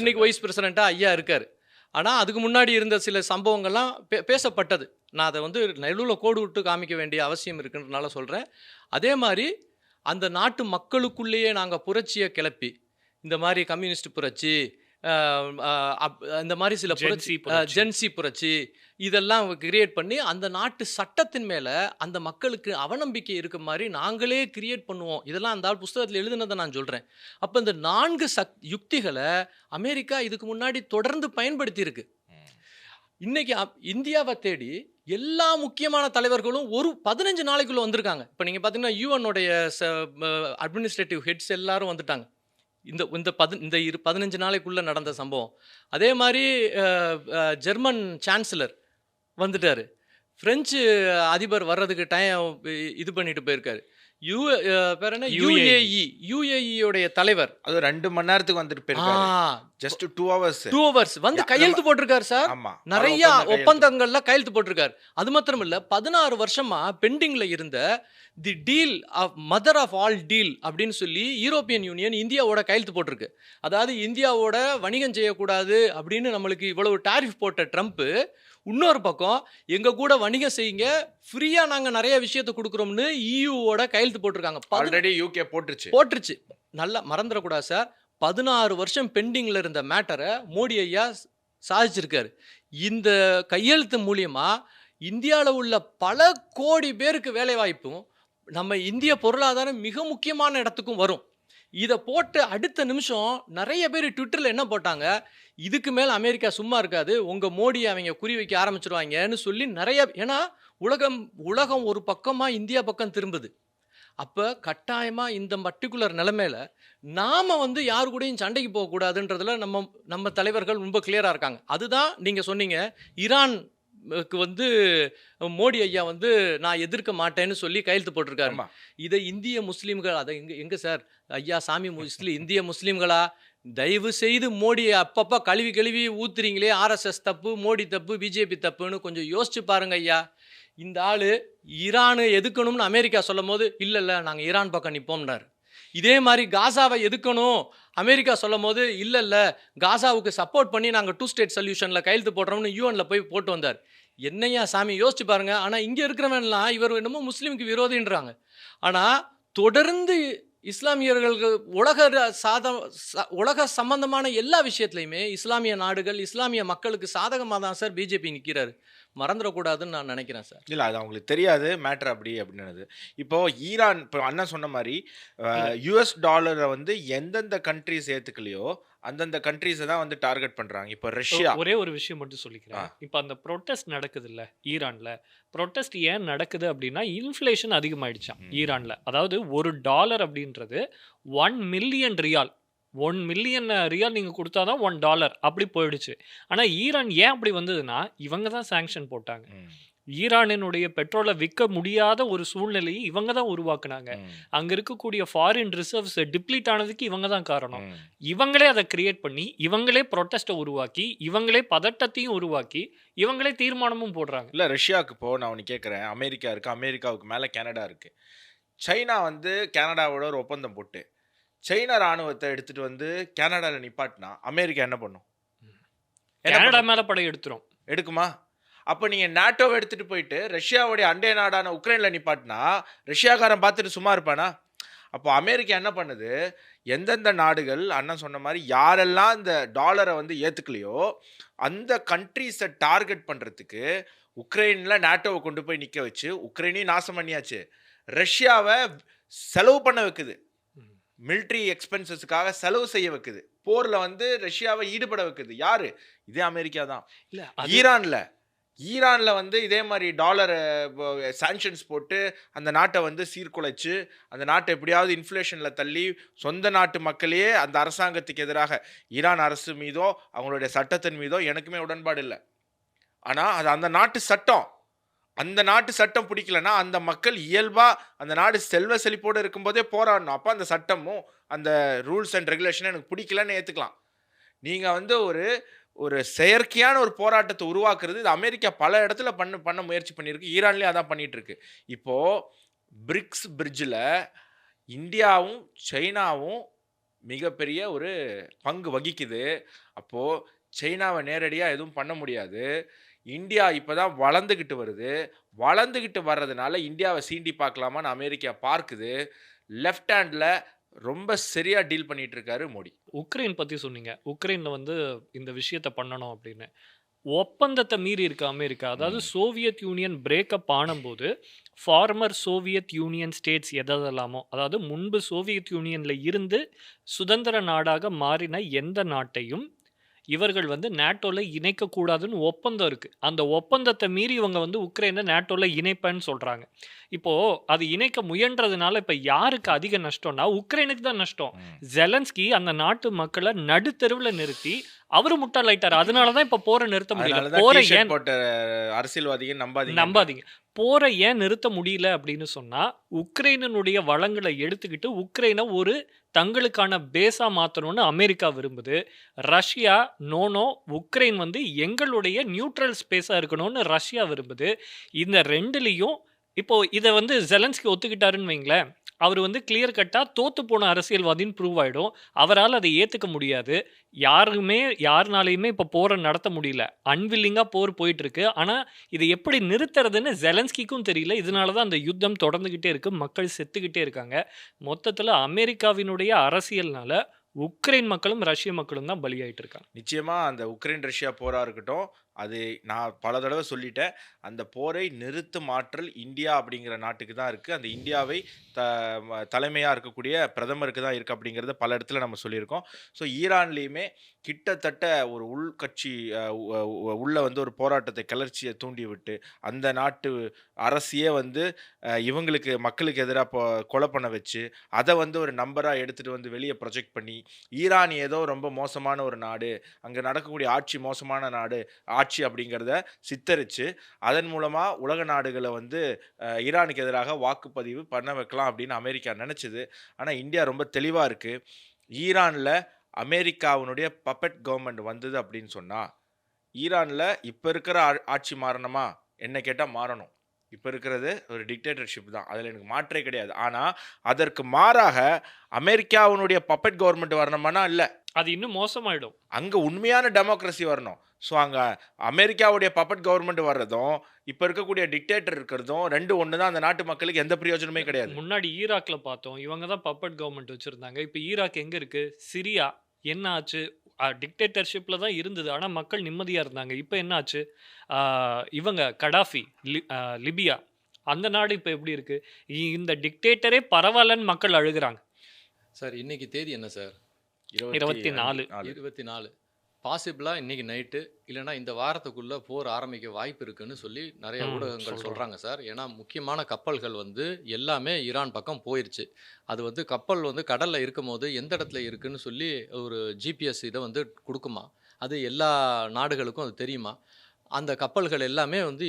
Speaker 3: இன்னைக்கு வைஸ் பிரசிடென்ட்டா ஐயா இருக்காரு. ஆனால் அதுக்கு முன்னாடி இருந்த சில சம்பவங்கள்லாம் பேசப்பட்டது. நான் அதை வந்து நடுவில் கோடு விட்டு காமிக்க வேண்டிய அவசியம் இருக்குன்றனால சொல்கிறேன். அதே மாதிரி அந்த நாட்டு மக்களுக்குள்ளேயே நாங்கள் புரட்சியை கிளப்பி, இந்த மாதிரி கம்யூனிஸ்ட் புரட்சி, இந்த மாதிரி சில ஜென்சி புரட்சி இதெல்லாம் கிரியேட் பண்ணி அந்த நாட்டு சட்டத்தின் மேலே அந்த மக்களுக்கு அவநம்பிக்கை இருக்க மாதிரி நாங்களே கிரியேட் பண்ணுவோம். இதெல்லாம் அந்த புஸ்தகத்தில் எழுதுனதை நான் சொல்கிறேன். அப்போ இந்த 4 யுக்திகளை அமெரிக்கா இதுக்கு முன்னாடி தொடர்ந்து பயன்படுத்தி இருக்கு. இன்னைக்கு இந்தியாவை தேடி எல்லா முக்கியமான தலைவர்களும் ஒரு 15 நாளைக்குள்ள வந்திருக்காங்க. இப்போ நீங்கள் பார்த்தீங்கன்னா யூஎன்னுடைய அட்மினிஸ்ட்ரேட்டிவ் ஹெட்ஸ் எல்லாரும் வந்துட்டாங்க. இந்த 15 நாளைக்குள்ள நடந்த சம்பவம். அதே மாதிரி ஜெர்மன் சான்சலர் வந்துட்டாரு. பிரெஞ்சு அதிபர் வர்றதுக்கு டைம் இது பண்ணிட்டு போயிருக்காரு. பேர் என்ன, யுஏஇ தலைவர்,
Speaker 1: அது 2 மணி நேரத்துக்கு வந்துட்டு போயிருக்காரு. ஜஸ்ட் 2 hours
Speaker 3: வந்து கையெழுத்து போட்டிருக்காரு சார். நிறைய ஒப்பந்தங்கள்ல கையெழுத்து போட்டிருக்காரு. அது மாத்திரம் இல்ல, 16 வருஷமா பெண்டிங்ல இருந்த the deal of mother of all deal அப்படின்னு சொல்லி யூரோப்பியன் யூனியன் இந்தியாவோட கையெழுத்து போட்டிருக்கு. அதாவது இந்தியாவோட வணிகம் செய்யக்கூடாது அப்படின்னு நம்மளுக்கு இவ்வளவு டாரிஃப் போட்ட ட்ரம்ப், இன்னொரு பக்கம் எங்க கூட வணிகம் செய்யுங்க, ஃப்ரீயா நாங்க நிறைய விஷயத்தை கொடுக்குறோம்னு இயூவோட கையெழுத்து போட்டிருக்காங்க.
Speaker 1: ஆல்ரெடி யூகே போட்டுருச்சு.
Speaker 3: நல்லா மறந்துடக்கூடாது சார். 16 வருஷம் பெண்டிங்ல இருந்த மேட்டரை மோடி ஐயா சாதிச்சிருக்காரு. இந்த கையெழுத்து மூலியமா இந்தியாவில் உள்ள பல கோடி பேருக்கு வேலை வாய்ப்பும், நம்ம இந்திய பொருளாதாரம் மிக முக்கியமான இடத்துக்கும் வரும். இதை போட்டு அடுத்த நிமிஷம் நிறைய பேர் ட்விட்டரில் என்ன போட்டாங்க, இதுக்கு மேலே அமெரிக்கா சும்மா இருக்காது, உங்கள் மோடியை அவங்க குறி வைக்க ஆரம்பிச்சிருவாங்கன்னு சொல்லி நிறைய. ஏன்னா உலகம் ஒரு பக்கமாக இந்தியா பக்கம் திரும்புது. அப்போ கட்டாயமாக இந்த பர்டிகுலர் நிலைமையில நாம் வந்து யாரு கூடயும் சண்டைக்கு போகக்கூடாதுன்றதுல நம்ம தலைவர்கள் ரொம்ப கிளியராக இருக்காங்க. அதுதான் நீங்கள் சொன்னீங்க, ஈரானுக்கு வந்து மோடி ஐயா வந்து நான் எதிர்க்க மாட்டேன்னு சொல்லி கையெழுத்து போட்டிருக்காரு. இதை இந்திய முஸ்லீம்கள், அதை எங்க சார் ஐயா சாமி இந்திய முஸ்லீம்களா? தயவு செய்து மோடியை அப்பப்போ கழுவி ஊத்துறீங்களே, ஆர்எஸ்எஸ் தப்பு, மோடி தப்பு, பிஜேபி தப்புன்னு கொஞ்சம் யோசிச்சு பாருங்க ஐயா. இந்த ஆளு ஈரானு எதுக்கணும்னு அமெரிக்கா சொல்லும் போது இல்லை நாங்கள் ஈரான் பக்கம் நிற்போம்னார். இதே மாதிரி காசாவை எதுக்கணும் அமெரிக்கா சொல்லும் போது இல்லை காசாவுக்கு சப்போர்ட் பண்ணி நாங்கள் 2 ஸ்டேட் சொல்யூஷனில் கையெழுத்து போடுறோம்னு யூஎன்ல போய் போட்டு வந்தார். என்னையா சாமி யோசிச்சு பாருங்க. ஆனால் இங்கே இருக்கிறவன்லாம் இவர் என்னமோ முஸ்லீமுக்கு விரோதின்றாங்க. ஆனால் தொடர்ந்து இஸ்லாமியர்களுக்கு உலக சம்பந்தமான எல்லா விஷயத்துலையுமே இஸ்லாமிய நாடுகள், இஸ்லாமிய மக்களுக்கு சாதகமாக தான் சார் பிஜேபி நிற்கிறாரு. மறந்துடக்கூடாதுன்னு நான் நினைக்கிறேன் சார்.
Speaker 1: இல்லை, அது அவங்களுக்கு தெரியாது மேட்ரு அப்படின்னு. இப்போ ஈரான், இப்போ அண்ணன் சொன்ன மாதிரி US டாலரை வந்து எந்தெந்த கண்ட்ரிஸ் ஏற்றுக்கலையோ அந்தந்த கண்ட்ரிஸை தான் வந்து டார்கெட் பண்ணுறாங்க. இப்போ ரஷ்யா,
Speaker 2: ஒரே ஒரு விஷயம் மட்டும் சொல்லிக்கிறேன். இப்போ அந்த ப்ரொட்டஸ்ட் நடக்குது இல்லை ஈரானில், ப்ரொட்டஸ்ட் ஏன் நடக்குது அப்படின்னா இன்ஃப்ளேஷன் அதிகமாயிடுச்சான் ஈரானில். அதாவது $1 அப்படின்றது 1 மில்லியன் ரியால், 1 மில்லியன் ரியால் நீங்கள் கொடுத்தா தான் $1 அப்படி போயிடுச்சு. ஆனால் ஈரான் ஏன் அப்படி வந்ததுன்னா இவங்க தான் சாங்ஷன் போட்டாங்க. ஈரானினுடைய பெட்ரோலை விற்க முடியாத ஒரு சூழ்நிலையை இவங்க தான் உருவாக்குனாங்க. அங்க இருக்கக்கூடிய ஃபாரின் ரிசர்வ்ஸ் டிப்ளீட் ஆனதுக்கு இவங்க தான் காரணம். இவங்களே அதை கிரியேட் பண்ணி, இவங்களே ப்ரொட்டஸ்ட்டை உருவாக்கி, இவங்களே பதட்டத்தையும் உருவாக்கி, இவங்களே தீர்மானமும் போடுறாங்க.
Speaker 1: இல்லை, ரஷ்யாவுக்கு போ நான் ஒன்று கேட்குறேன். அமெரிக்கா இருக்குது, அமெரிக்காவுக்கு மேலே கனடா இருக்குது. சைனா வந்து கனடாவோட ஒரு ஒப்பந்தம் போட்டு சைனா ராணுவத்தை எடுத்துட்டு வந்து கனடால நிப்பாட்டினா அமெரிக்கா என்ன பண்ணும்? என்ன
Speaker 2: கனடா
Speaker 1: பண்ணும்?
Speaker 2: மேல படை எடுத்துரும்.
Speaker 1: எடுக்குமா? அப்ப நீங்க நாட்டோவை எடுத்துட்டு போயிட்டு ரஷ்யாவுடைய அண்டை நாடான உக்ரைன்ல நிப்பாட்டினா ரஷ்யாக்காரன் பார்த்துட்டு சும்மா இருப்பானா? அப்போ அமெரிக்கா என்ன பண்ணுது, எந்தெந்த நாடுகள் அண்ணன் சொன்ன மாதிரி யாரெல்லாம் இந்த டாலரை வந்து ஏத்துக்கலையோ அந்த கண்ட்ரீஸை டார்கெட் பண்றதுக்கு உக்ரைன்ல நாட்டோவை கொண்டு போய் நிக்க வச்சு உக்ரைனையும் நாசம் பண்ணியாச்சு, ரஷ்யாவை செலவு பண்ண வைக்குது,
Speaker 2: ம்.
Speaker 1: மிலிட்ரி எக்ஸ்பென்சஸ்க்காக செலவு செய்ய வைக்குது, போர்ல வந்து ரஷ்யாவை ஈடுபட வைக்குது. யாரு? இதே அமெரிக்கா தான்.
Speaker 2: இல்ல அது
Speaker 1: ஈரான்ல வந்து இதே மாதிரி டாலர் சாங்ஷன்ஸ் போட்டு அந்த நாட்டை வந்து சீர்குலைச்சு அந்த நாட்டை எப்படியாவது இன்ஃப்ளேஷனில் தள்ளி சொந்த நாட்டு மக்களையே அந்த அரசாங்கத்துக்கு எதிராக ஈரான் அரசு மீதோ அவங்களுடைய சட்டத்தின் மீதோ எனக்குமே உடன்பாடு இல்லை. ஆனால் அது அந்த நாட்டு சட்டம். அந்த நாட்டு சட்டம் பிடிக்கலன்னா அந்த மக்கள் இயல்பாக அந்த நாடு செல்வ செழிப்போடு இருக்கும்போதே போராடணும். அப்போ அந்த சட்டமும் அந்த ரூல்ஸ் அண்ட் ரெகுலேஷனும் எனக்கு பிடிக்கலன்னு ஏற்றுக்கலாம். நீங்கள் வந்து ஒரு செயற்கையான ஒரு போராட்டத்தை உருவாக்குறது இது அமெரிக்கா பல இடத்துல பண்ண முயற்சி பண்ணியிருக்கு. ஈரான்லேயும் அதான் பண்ணிட்டு இருக்கு. இப்போ பிரிக்ஸ் பிரிட்ஜில் இந்தியாவும் சைனாவும் மிகப்பெரிய ஒரு பங்கு வகிக்குது. அப்போ சைனாவை நேரடியாக எதுவும் பண்ண முடியாது. இந்தியா இப்போதான் வளர்ந்துக்கிட்டு வருது. வளர்ந்துக்கிட்டு வர்றதுனால இந்தியாவை சீண்டி பார்க்கலாமான்னு அமெரிக்கா பார்க்குது. லெஃப்ட் ஹேண்டில் ரொம்ப சரியா டீல் பண்ணிட்டு இருக்காரு மோடி.
Speaker 2: உக்ரைன் பத்தி சொன்னீங்க. உக்ரைன்ல வந்து இந்த விஷயத்த பண்ணணும் அப்படின்னு. ஒப்பந்தத்தை மீறி இருக்கு அமெரிக்கா. அதாவது சோவியத் யூனியன் பிரேக்கப் ஆனம்போது, ஃபார்மர் சோவியத் யூனியன் ஸ்டேட்ஸ் எதெல்லாமோ, அதாவது முன்பு சோவியத் யூனியன்ல இருந்து சுதந்திர நாடாக மாறின எந்த நாட்டையும் இவர்கள் வந்து நேட்டோல இணைக்கக்கூடாதுன்னு ஒப்பந்தம் இருக்கு. அந்த ஒப்பந்தத்தை மீறி இவங்க வந்து உக்ரைனை நேட்டோல இணைப்பேன்னு சொல்றாங்க. இப்போ அது இணைக்க முயன்றதுனால இப்ப யாருக்கு அதிக நஷ்டம்னா உக்ரைனுக்கு தான் நஷ்டம். ஜெலன்ஸ்கி அந்த நாட்டு மக்களை நடுத்தெருவுல நிறுத்தி அவரு முட்டாளாயிட்டாரு. அதனாலதான் இப்ப போரை நிறுத்த முடியல. போரை ஏன்
Speaker 1: போட்ட அரசியல்வாதிகள்
Speaker 2: நம்பாதீங்க. போரை ஏன் நிறுத்த முடியல அப்படின்னு சொன்னா உக்ரைனுடைய வளங்களை எடுத்துக்கிட்டு உக்ரைனை ஒரு தங்களுக்கான பேஸா மாத்தணும்னு அமெரிக்கா விரும்புது. ரஷ்யா நோனோ உக்ரைன் வந்து எங்களுடைய நியூட்ரல் ஸ்பேஸா இருக்கணும்னு ரஷ்யா விரும்புது. இந்த ரெண்டுலையும் இப்போ இதை வந்து ஜெலன்ஸ்கி ஒத்துக்கிட்டாருன்னு வைங்களேன், அவர் வந்து கிளியர் கட்டா தோத்து போன அரசியல்வாதின்னு ப்ரூவ் ஆயிடும். அவரால் அதை ஏத்துக்க முடியாது. யாருனாலையுமே இப்போ போரை நடத்த முடியல. அன்வில்லிங்கா போர் போயிட்டு இருக்கு. ஆனா இதை எப்படி நிறுத்துறதுன்னு ஜெலன்ஸ்கிக்கும் தெரியல. இதனால தான் அந்த யுத்தம் தொடர்ந்துகிட்டே இருக்கு. மக்கள் செத்துக்கிட்டே இருக்காங்க. மொத்தத்துல அமெரிக்காவினுடைய அரசியல்னால உக்ரைன் மக்களும் ரஷ்ய மக்களும் தான் பலியாயிட்டு இருக்காங்க.
Speaker 1: நிச்சயமா அந்த உக்ரைன் ரஷ்யா போரா இருக்கட்டும், அது நான் பல தடவை சொல்லிட்டேன். அந்த போரை நிறுத்தும் ஆற்றல் இந்தியா அப்படிங்கிற நாட்டுக்கு தான் இருக்கு. அந்த இந்தியாவை தலைமையா இருக்கக்கூடிய பிரதமருக்கு தான் இருக்கு அப்படிங்கிறத பல இடத்துல நம்ம சொல்லியிருக்கோம். ஸோ ஈரான்லேயுமே கிட்டத்தட்ட ஒரு உள்கட்சி உள்ள வந்து ஒரு போராட்டத்தை கிளர்ச்சியை தூண்டி விட்டு அந்த நாட்டு அரசியே வந்து இவங்களுக்கு மக்களுக்கு எதிராக கொலை பண்ண வச்சு அதை வந்து ஒரு நம்பராக எடுத்துகிட்டு வந்து வெளியே ப்ரொஜெக்ட் பண்ணி ஈரான் ஏதோ ரொம்ப மோசமான ஒரு நாடு, அங்கே நடக்கக்கூடிய ஆட்சி மோசமான ஆட்சி அப்படிங்கிறத சித்தரித்து அதன் மூலமாக உலக நாடுகளை வந்து ஈரானுக்கு எதிராக வாக்குப்பதிவு பண்ண வைக்கலாம் அப்படின்னு அமெரிக்கா நினச்சிது. ஆனால் இந்தியா ரொம்ப தெளிவாக இருக்குது. ஈரானில் அமெரிக்காவினுடைய பப்பட் கவர்மெண்ட் வந்தது அப்படின்னு சொன்னால் ஈரானில் இப்போ இருக்கிற ஆட்சி மாறணுமா? என்ன கேட்டால் மாறணும். இப்போ இருக்கிறது ஒரு டிக்டேட்டர்ஷிப் தான், அதில் எனக்கு மாற்றே கிடையாது. ஆனால் அதற்கு மாறாக அமெரிக்காவினுடைய பப்பட் கவர்மெண்ட் வரணுமானா இல்லை,
Speaker 2: அது இன்னும் மோசமாயிடும்.
Speaker 1: அங்கே உண்மையான டெமோக்ரஸி வரணும். ஸோ அங்கே அமெரிக்காவுடைய பப்பட் கவர்மெண்ட் வர்றதும் இப்போ இருக்கக்கூடிய டிக்டேட்டர் இருக்கிறதும் ரெண்டு ஒன்று தான். அந்த நாட்டு மக்களுக்கு எந்த பிரயோஜனமே கிடையாது.
Speaker 2: முன்னாடி ஈராக்ல பார்த்தோம், இவங்க தான் பப்பட் கவர்மெண்ட் வச்சிருந்தாங்க. இப்போ ஈராக் எங்க இருக்கு? சிரியா என்ன ஆச்சு? டிக்டேட்டர்ஷிப்ல தான் இருந்தது. ஆனால் மக்கள் நிம்மதியாக இருந்தாங்க. இப்போ என்ன ஆச்சு? இவங்க கடாஃபி லிபியா அந்த நாடு இப்போ எப்படி இருக்கு? இந்த டிக்டேட்டரே பரவாயில்லன்னு மக்கள் அழுகுறாங்க.
Speaker 3: சார் இன்னைக்கு தேதி என்ன சார்?
Speaker 2: 24.
Speaker 3: 24 பாசிபிளாக இன்றைக்கி நைட்டு இல்லைனா இந்த வாரத்துக்குள்ளே போர் ஆரம்பிக்க வாய்ப்பு இருக்குன்னு சொல்லி நிறைய ஊடகங்கள் சொல்கிறாங்க சார். ஏன்னா முக்கியமான கப்பல்கள் வந்து எல்லாமே ஈரான் பக்கம் போயிடுச்சு. அது வந்து கப்பல் வந்து கடலில் இருக்கும் போது எந்த இடத்துல இருக்குன்னு சொல்லி ஒரு ஜிபிஎஸ் இதை வந்து கொடுக்குமா? அது எல்லா நாடுகளுக்கும் அது தெரியுமா? அந்த கப்பல்கள் எல்லாமே வந்து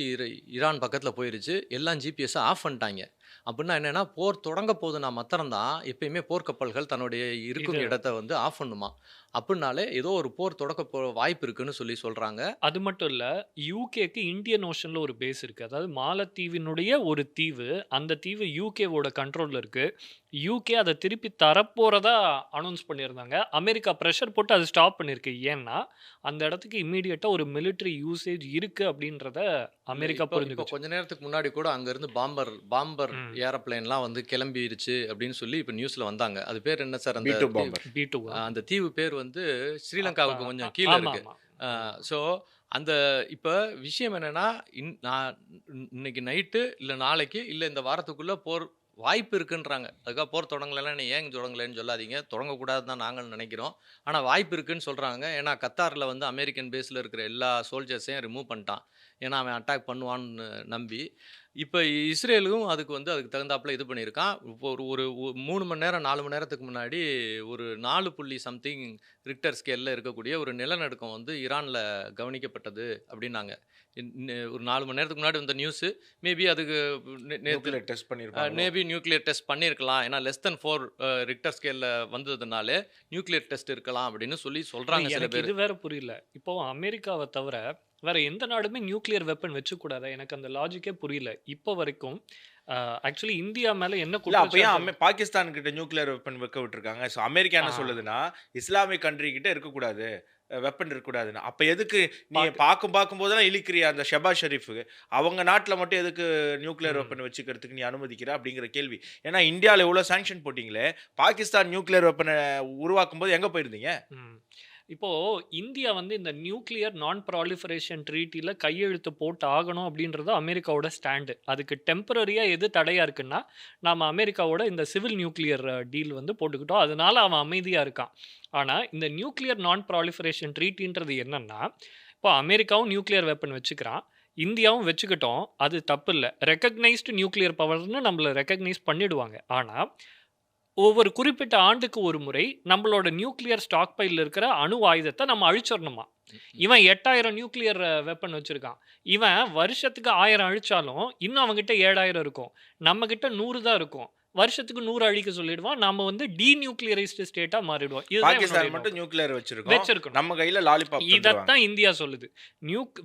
Speaker 3: ஈரான் பக்கத்தில் போயிடுச்சு. எல்லாம் ஜிபிஎஸ்ஸை ஆஃப் பண்ணிட்டாங்க. அப்படின்னா என்னன்னா, போர் தொடங்க போதுன்னா மாத்திரம் தான் எப்பயுமே போர்க்கப்பல்கள் தன்னுடைய இருக்கும்
Speaker 2: இது
Speaker 3: இடத்த வந்து ஆஃப் பண்ணுமா. அப்படின்னாலே ஏதோ ஒரு போர் தொடக்க வாய்ப்பு இருக்குன்னு சொல்றாங்க.
Speaker 2: அது மட்டும் இல்ல. யுகேக்கு இந்தியன் ஓஷன்ல ஒரு பேஸ் இருக்கு. அதாவது மாலத்தீவினுடைய ஒரு தீவு. அந்த தீவு யுகேவோட கண்ட்ரோல்ல இருக்கு. யுகே அத திருப்பி தரப்போறதா அனவுன்ஸ் பண்ணியிருந்தாங்க. அமெரிக்கா பிரஷர் போட்டு அத ஸ்டாப் பண்ணிருக்கு. ஏன்னா, அந்த இடத்துக்கு இம்மீடியட்டா ஒரு மிலிட்டரி யூசேஜ் இருக்கு அப்படின்றத
Speaker 3: இல்ல
Speaker 2: அமெரிக்கா
Speaker 3: இப்போ இப்போ
Speaker 2: புரிஞ்சுக்கிச்சு.
Speaker 3: கொஞ்ச நேரத்துக்கு முன்னாடி கூட அங்கருந்து பாம்பர்
Speaker 2: ம்.
Speaker 3: ஏரோப்ளேன்லாம் வந்து கிளம்பிருச்சு அப்படின்னு சொல்லி இப்ப நியூஸ்ல வந்தாங்க. அது பேர் என்ன சார்? அந்த
Speaker 1: B2
Speaker 3: தீவு
Speaker 1: பாம்பர்.
Speaker 2: B2வா?
Speaker 3: அந்த தீவு பேர் வந்து
Speaker 2: அப்ப
Speaker 3: ஸ்ரீலங்காவுக்கு கொஞ்சம் கீழ இருக்கு.
Speaker 2: ஆமாமா. ம்.
Speaker 3: ஸோ அந்த இப்ப விஷயம் என்னன்னா, நான் இன்னைக்கு நைட்டு இல்ல நாளைக்கு இல்ல இந்த வாரத்துக்குள்ள போர் வாய்ப்பு இருக்குன்றாங்க. அதுக்காக போர் தொடங்கலைன்னா நீ ஏன் தொடங்கலைன்னு சொல்லாதீங்க. தொடங்கக்கூடாதுன்னு தான் நாங்களும் நினைக்கிறோம். ஆனா வாய்ப்பு இருக்குன்னு சொல்றாங்க. ஏன்னா கத்தார்ல வந்து அமெரிக்கன் பேஸ்ல இருக்கிற எல்லா சோல்ஜர்ஸையும் ரிமூவ் பண்ணிட்டான். ஏன்னா அவன் அட்டாக் பண்ணுவான்னு நம்பி. இப்ப இஸ்ரேலும் அதுக்கு தகுந்தாப்புல இது பண்ணியிருக்கான். இப்போ ஒரு ஒரு 3 மணி நேரம் 4 மணி நேரத்துக்கு முன்னாடி ஒரு 4 புள்ளி சம்திங் ரிக்டர் ஸ்கேல்ல இருக்கக்கூடிய ஒரு நிலநடுக்கம் வந்து ஈரான்ல கவனிக்கப்பட்டது அப்படின்னாங்க. ஒரு 4 மணி நேரத்துக்கு முன்னாடி வந்த நியூஸ். மேபி அதுக்கு நேத்து
Speaker 1: நியூக்ளியர் டெஸ்ட் பண்ணியிருப்பாங்களோ?
Speaker 3: மேபி நியூக்ளியர் டெஸ்ட் பண்ணியிருக்கலாம். ஏன்னா லெஸ் தென் 4 ரிக்டர் ஸ்கேல்ல வந்ததுனால நியூக்ளியர் டெஸ்ட் இருக்கலாம் அப்படின்னு சொல்றாங்க சில
Speaker 2: எனக்கு
Speaker 3: பேர்.
Speaker 2: இது வேற புரியல. இப்போ அமெரிக்காவ தவிர வேற எந்த நாடுமே நியூக்ளியர் வெப்பன் வச்சுக்கூடாதா? எனக்கு அந்த லாஜிக்கே புரியல. இப்போ வரைக்கும் ஆக்சுவலி இந்தியா மேல என்ன
Speaker 1: இல்ல அப்ப ஏன்
Speaker 2: குற்றச்சாட்டு?
Speaker 1: பாகிஸ்தான் கிட்ட நியூக்ளியர் வெப்பன் வைக்க விட்டுருக்காங்க? சோ அமெரிக்கா
Speaker 2: ஆ
Speaker 1: என்ன சொல்லுதுன்னா, இஸ்லாமிக் கண்ட்ரி கிட்ட இருக்கக்கூடாது. வெப்பன் இருக்கக்கூடாதுன்னு. அப்ப எதுக்கு நீ
Speaker 2: பாக்
Speaker 1: பார்க்கும்போதெல்லாம் இழுக்கிறியா அந்த ஷெபாஸ் ஷெரீஃப்? அவங்க நாட்டுல மட்டும் எதுக்கு நியூக்ளியர்
Speaker 2: ம்.
Speaker 1: வெப்பன் வச்சுக்கிறதுக்கு நீ அனுமதிக்கிற? அப்படிங்கிற கேள்வி. ஏன்னா இந்தியால இவ்ளோ சாங்ஷன் போட்டீங்களே, பாகிஸ்தான் நியூக்ளியர் வெப்பன உருவாக்கும்போது எங்க போயிருந்தீங்க?
Speaker 2: ம். இப்போ இந்தியா வந்து இந்த நியூக்ளியர் நான் ப்ராலிஃபரேஷன் ட்ரீட்டில கையெழுத்து போட்டு ஆகணும் அப்படின்றது அமெரிக்காவோட ஸ்டாண்டு. அதுக்கு டெம்பரரியா எது தடையா இருக்குன்னா, நாம அமெரிக்காவோட இந்த சிவில் நியூக்ளியர் டீல் வந்து போட்டுக்கிட்டோம். அதனால அவன் அமைதியா இருக்கான். ஆனா, இந்த நியூக்ளியர் நான் ப்ராலிஃபரேஷன் ட்ரீட்டின்றது என்னன்னா, இப்போ அமெரிக்காவும் நியூக்ளியர் வெப்பன் வச்சுக்கிறான். இந்தியாவும் வச்சுக்கிட்டோம். அது தப்பில்ல. ரெகக்னைஸ்டு நியூக்ளியர் பவர்ன்னு நம்மள ரெகக்னைஸ் பண்ணிடுவாங்க. ஆனா, ஒவ்வொரு குறிப்பிட்ட ஆண்டுக்கு ஒரு முறை நம்மளோட நியூக்ளியர் ஸ்டாக் பைல்ல இருக்கிற அணு ஆயுதத்த நம்ம அழிச்சிரணுமா.
Speaker 3: ம்.
Speaker 2: இவன் 8000 நியூக்ளியர் வெப்பன் வச்சிருக்கான். இவன் வருஷத்துக்கு 1000 அழிச்சாலும், இன்னும் அவன்கிட்ட 7000 இருக்கும். நம்மகிட்ட 100 தான் இருக்கும். வருஷத்துக்கு 100 அழிக்க சொல்லிடுவான். நாம வந்து டீநியூக்ளியரைஸ்டு ஸ்டேட்டா மாறிடுவோம். இதுதான் இவனுடைய
Speaker 1: பாகிஸ்தான் மட்டும்
Speaker 2: நோக்கம்.
Speaker 1: நியூக்ளியர் வச்சிருக்கோம்.
Speaker 2: வச்சிருக்கணும்.
Speaker 1: நம்ம கையில லாலிபாப் தந்துருவாங்க.
Speaker 2: இதத்தான் இந்தியா சொல்லுது.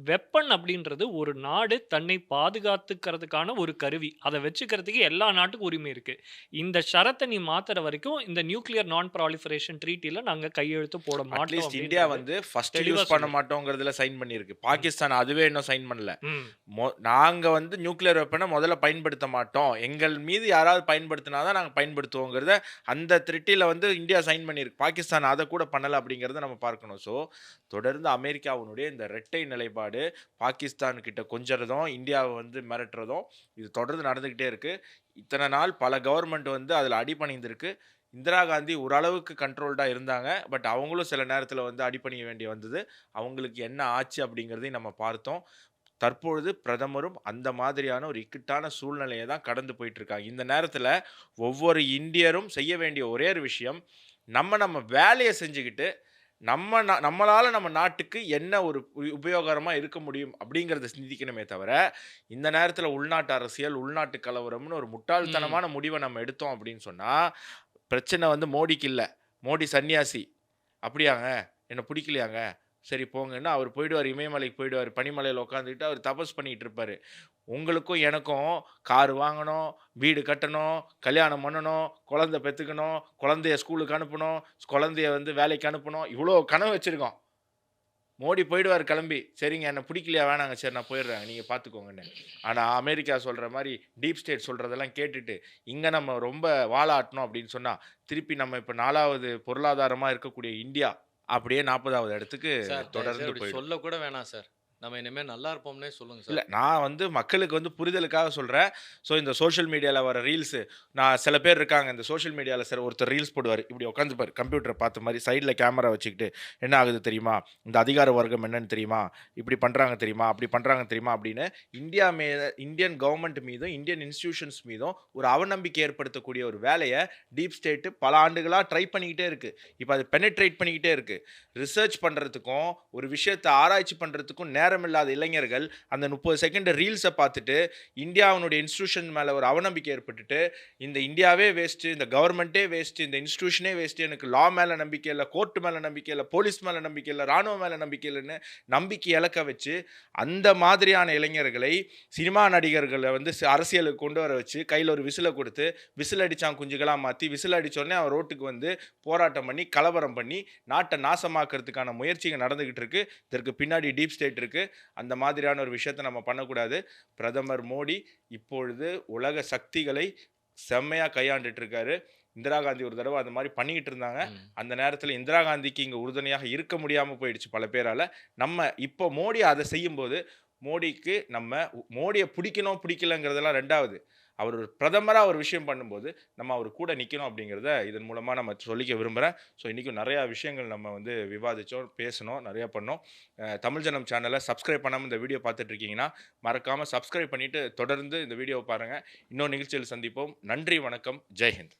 Speaker 2: வெப்பன் அப்படின்றது ஒரு நாடு தன்னை பாதுகாத்துக்கிறதுக்கான ஒரு கருவி. அத வச்சுக்கிறதுக்கு எல்லா நாட்டுக்கும் உரிமை இருக்கு. இந்த ஷரத்த நீ மாத்துற வரைக்கும் இந்த நியூக்ளியர் நான் ப்ராலிஃபரேஷன் ட்ரீட்டில நாங்க கையெழுத்து போட மாட்டோம்
Speaker 1: அட்லீஸ்ட் இந்தியா
Speaker 2: அப்படின்றது
Speaker 1: வந்து ஃபர்ஸ்ட்
Speaker 2: தெளிவா
Speaker 1: யூஸ் பண்ண
Speaker 2: சொல்லுது.
Speaker 1: மாட்டோங்கிறதுல சைன் பண்ணியிருக்கு.
Speaker 2: ம்.
Speaker 1: பாகிஸ்தான் அதுவே இன்னும் சைன் பண்ணல.
Speaker 2: ம்.
Speaker 1: நாங்க வந்து நியூக்ளியர் வெப்பன முதல்ல பயன்படுத்த மாட்டோம். எங்கள் மீது யாராவது பயன்படுத்தினா தான் நாங்க பயன்படுத்துவோங்கிறத அந்த த்ரெட்டில வந்து இந்தியா சைன் பண்ணியிருக்கு. பாகிஸ்தான் அத கூட பண்ணல அப்படிங்கிறத நம்ம பார்க்கணும். ஸோ தொடர்ந்து அமெரிக்காவினுடைய இந்த இரட்டை நிலைப்பாடு பாகிஸ்தான் கிட்ட கொஞ்சறதும், இந்தியாவ வந்து மிரட்டுறதும் இது தொடர்ந்து நடந்துகிட்டே இருக்கு. இத்தன நாள் பல கவர்ன்மெண்ட் வந்து அதுல அடிபணிந்திருக்கு. இந்திரா காந்தி ஓரளவுக்கு கண்ட்ரோல்டா இருந்தாங்க. பட் அவங்களும் சில நேரத்துல வந்து அடிபணிய வேண்டி வந்தது. அவங்களுக்கு என்ன ஆச்சு அப்படிங்கிறதையும் நம்ம பார்த்தோம். தற்பொழுது பிரதமரும் அந்த மாதிரியான ஒரு இக்கட்டான சூழ்நிலையை தான் கடந்து போயிட்டு இருக்காங்க. இந்த நேரத்துல ஒவ்வொரு இந்தியரும் செய்ய வேண்டிய ஒரே ஒரு விஷயம், நம்ம வேலைய செஞ்சுகிட்டு, நம்மளால நம்ம நாட்டுக்கு என்ன ஒரு உபயோகரமா இருக்க முடியும் அப்படிங்கிறத சிந்திக்கணுமே தவிர, இந்த நேரத்துல உள்நாட்டு அரசியல், உள்நாட்டு கலவரம்னு ஒரு
Speaker 3: ம்.
Speaker 1: முட்டாள்தனமான முடிவ நம்ம எடுத்தோம் அப்படின்னு சொன்னா, பிரச்சனை வந்து மோடிக்கு இல்ல. மோடி சன்னியாசி. "அப்படியாங்க? என்ன பிடிக்கலையாங்க? சரி போங்கன்னு" அவர் போயிடுவாரு. இமயமலைக்கு போயிடுவாரு. பனிமலையில உட்காந்துக்கிட்டு அவர் தபஸ் பண்ணிட்டு இருப்பாரு. உங்களுக்கும் எனக்கும் கார் வாங்கணும், வீடு கட்டணும், கல்யாணம் பண்ணணும், குழந்தை பெத்துக்கணும், குழந்தைய ஸ்கூலுக்கு அனுப்பணும், குழந்தைய வந்து வேலைக்கு அனுப்பணும். இவ்வளோ கனவு வச்சிருக்கோம். மோடி போயிடுவாரு கிளம்பி. "சரிங்க என்ன பிடிக்கலையா? வேணாங்க. சரி நான் போயிடுறேன். நீங்க பார்த்துக்கோங்கன்னு." ஆனா அமெரிக்கா சொல்ற மாரி டீப் ஸ்டேட் சொல்றதெல்லாம் கேட்டுட்டு, இங்க நம்ம ரொம்ப வாலாட்டணும் அப்படின்னு சொன்னா, திருப்பி நம்ம இப்ப 4வது பொருளாதாரமா இருக்கக்கூடிய இந்தியா, அப்படியே 40வது இடத்துக்கு
Speaker 3: சார் தயவு செய்து
Speaker 1: தொடர்ந்து
Speaker 3: அப்படி
Speaker 1: போயிடும்.
Speaker 3: சொல்லக்கூட வேணாம் சார். நம்ம இனிமே நல்லா இருப்போம்னே சொல்லுங்க
Speaker 1: இல்ல.
Speaker 3: சார்.
Speaker 1: நான் வந்து மக்களுக்கு வந்து புரிதலுக்காக சொல்றேன். ஸோ இந்த சோசியல் மீடியால வர ரீல்ஸு நான் சில பேர் இருக்காங்க. இந்த சோசியல் மீடியால ஒருத்தர் ரீல்ஸ் போடுவாரு. இப்படி உட்காந்துப்பாரு. கம்ப்யூட்டர பார்த்த மாரி சைடுல கேமரா வச்சுக்கிட்டு, "என்ன ஆகுது தெரியுமா? இந்த அதிகார வர்க்கம் என்னன்னு தெரியுமா? இப்படி பண்றாங்க தெரியுமா? அப்படி பண்றாங்க தெரியுமா?" அப்படின்னு இந்தியன் கவர்ன்மெண்ட் மீதும், இந்தியன் இன்ஸ்டிடியூஷன்ஸ் மீதும் ஒரு அவநம்பிக்கை ஏற்படுத்தக்கூடிய ஒரு வேலைய டீப் ஸ்டேட் பல ஆண்டுகளா ட்ரை பண்ணிக்கிட்டே இருக்கு. இப்ப அது பெனட்ரேட் பண்ணிக்கிட்டே இருக்கு. ரிசர்ச் பண்றதுக்கும், ஒரு விஷயத்த ஆராய்ச்சி பண்றதுக்கும் நேரமில்லாத இளைஞர்கள் அந்த 30 செகண்ட் ரீல்ஸை பார்த்துட்டு இந்தியாவினுடைய இன்ஸ்டிடியூஷன் மேலே ஒரு அவநம்பிக்கை ஏற்பட்டுட்டு இந்த இந்தியாவே வேஸ்ட்டு, இந்த கவர்மெண்ட்டே வேஸ்ட்டு, இந்த இன்ஸ்டிடியூஷனே வேஸ்ட்டு, எனக்கு லா மேலே நம்பிக்கை இல்லை, கோர்ட்டு மேலே நம்பிக்கை இல்லை, போலீஸ் மேலே நம்பிக்கை இல்லை, ராணுவம் மேலே நம்பிக்கை இல்லைன்னு நம்பிக்கை இழக்க வச்சு அந்த மாதிரியான இளைஞர்களை சினிமா நடிகர்களை வந்து அரசியலுக்கு கொண்டு வர வச்சு கையில் ஒரு விசிலை கொடுத்து விசில் அடிச்சான் குஞ்சுகளாக மாற்றி விசில் அடித்தோடனே அவன் ரோட்டுக்கு வந்து போராட்டம் பண்ணி கலவரம் பண்ணி நாட்டை நாசமாக்குறதுக்கான முயற்சிகள் நடந்துகிட்டு இருக்கு. இதற்கு பின்னாடி டீப் ஸ்டேட் இருக்கு. அந்த மாதிரியான ஒரு விஷயத்தை நம்ம பண்ணக்கூடாது. பிரதமர் மோடி இப்பொழுது உலக சக்திகளை செம்மையா கையாண்டுட்டு இருக்காரு. இந்திரா காந்தி ஒரு தடவை அந்த மாதிரி பண்ணிக்கிட்டு இருந்தாங்க. அந்த நேரத்தில் இந்திரா காந்திக்கு இங்கே உறுதுணையாக இருக்க முடியாமல் போயிடுச்சு பல பேரால். நம்ம இப்போ மோடி அதை செய்யும்போது மோடிக்கு நம்ம மோடியை பிடிக்கணும் பிடிக்கலங்கிறதெல்லாம் ரெண்டாவது. அவர் ஒரு பிரதமராக ஒரு விஷயம் பண்ணும்போது நம்ம அவர் கூட நிற்கணும் அப்படிங்கிறத இதன் மூலமாக நம்ம சொல்லிக்க விரும்புகிறேன். ஸோ இன்றைக்கும் நிறையா விஷயங்கள் நம்ம வந்து விவாதித்தோம், பேசணும், நிறையா பண்ணோம். தமிழ் ஜனம் சேனலை சப்ஸ்கிரைப் பண்ணாமல் இந்த வீடியோ பார்த்துட்டு இருக்கீங்கன்னா மறக்காமல் சப்ஸ்கிரைப் பண்ணிவிட்டு தொடர்ந்து இந்த வீடியோவை பாருங்கள். இன்னொரு நிகழ்ச்சியில் சந்திப்போம். நன்றி, வணக்கம், ஜெய்ஹிந்த்.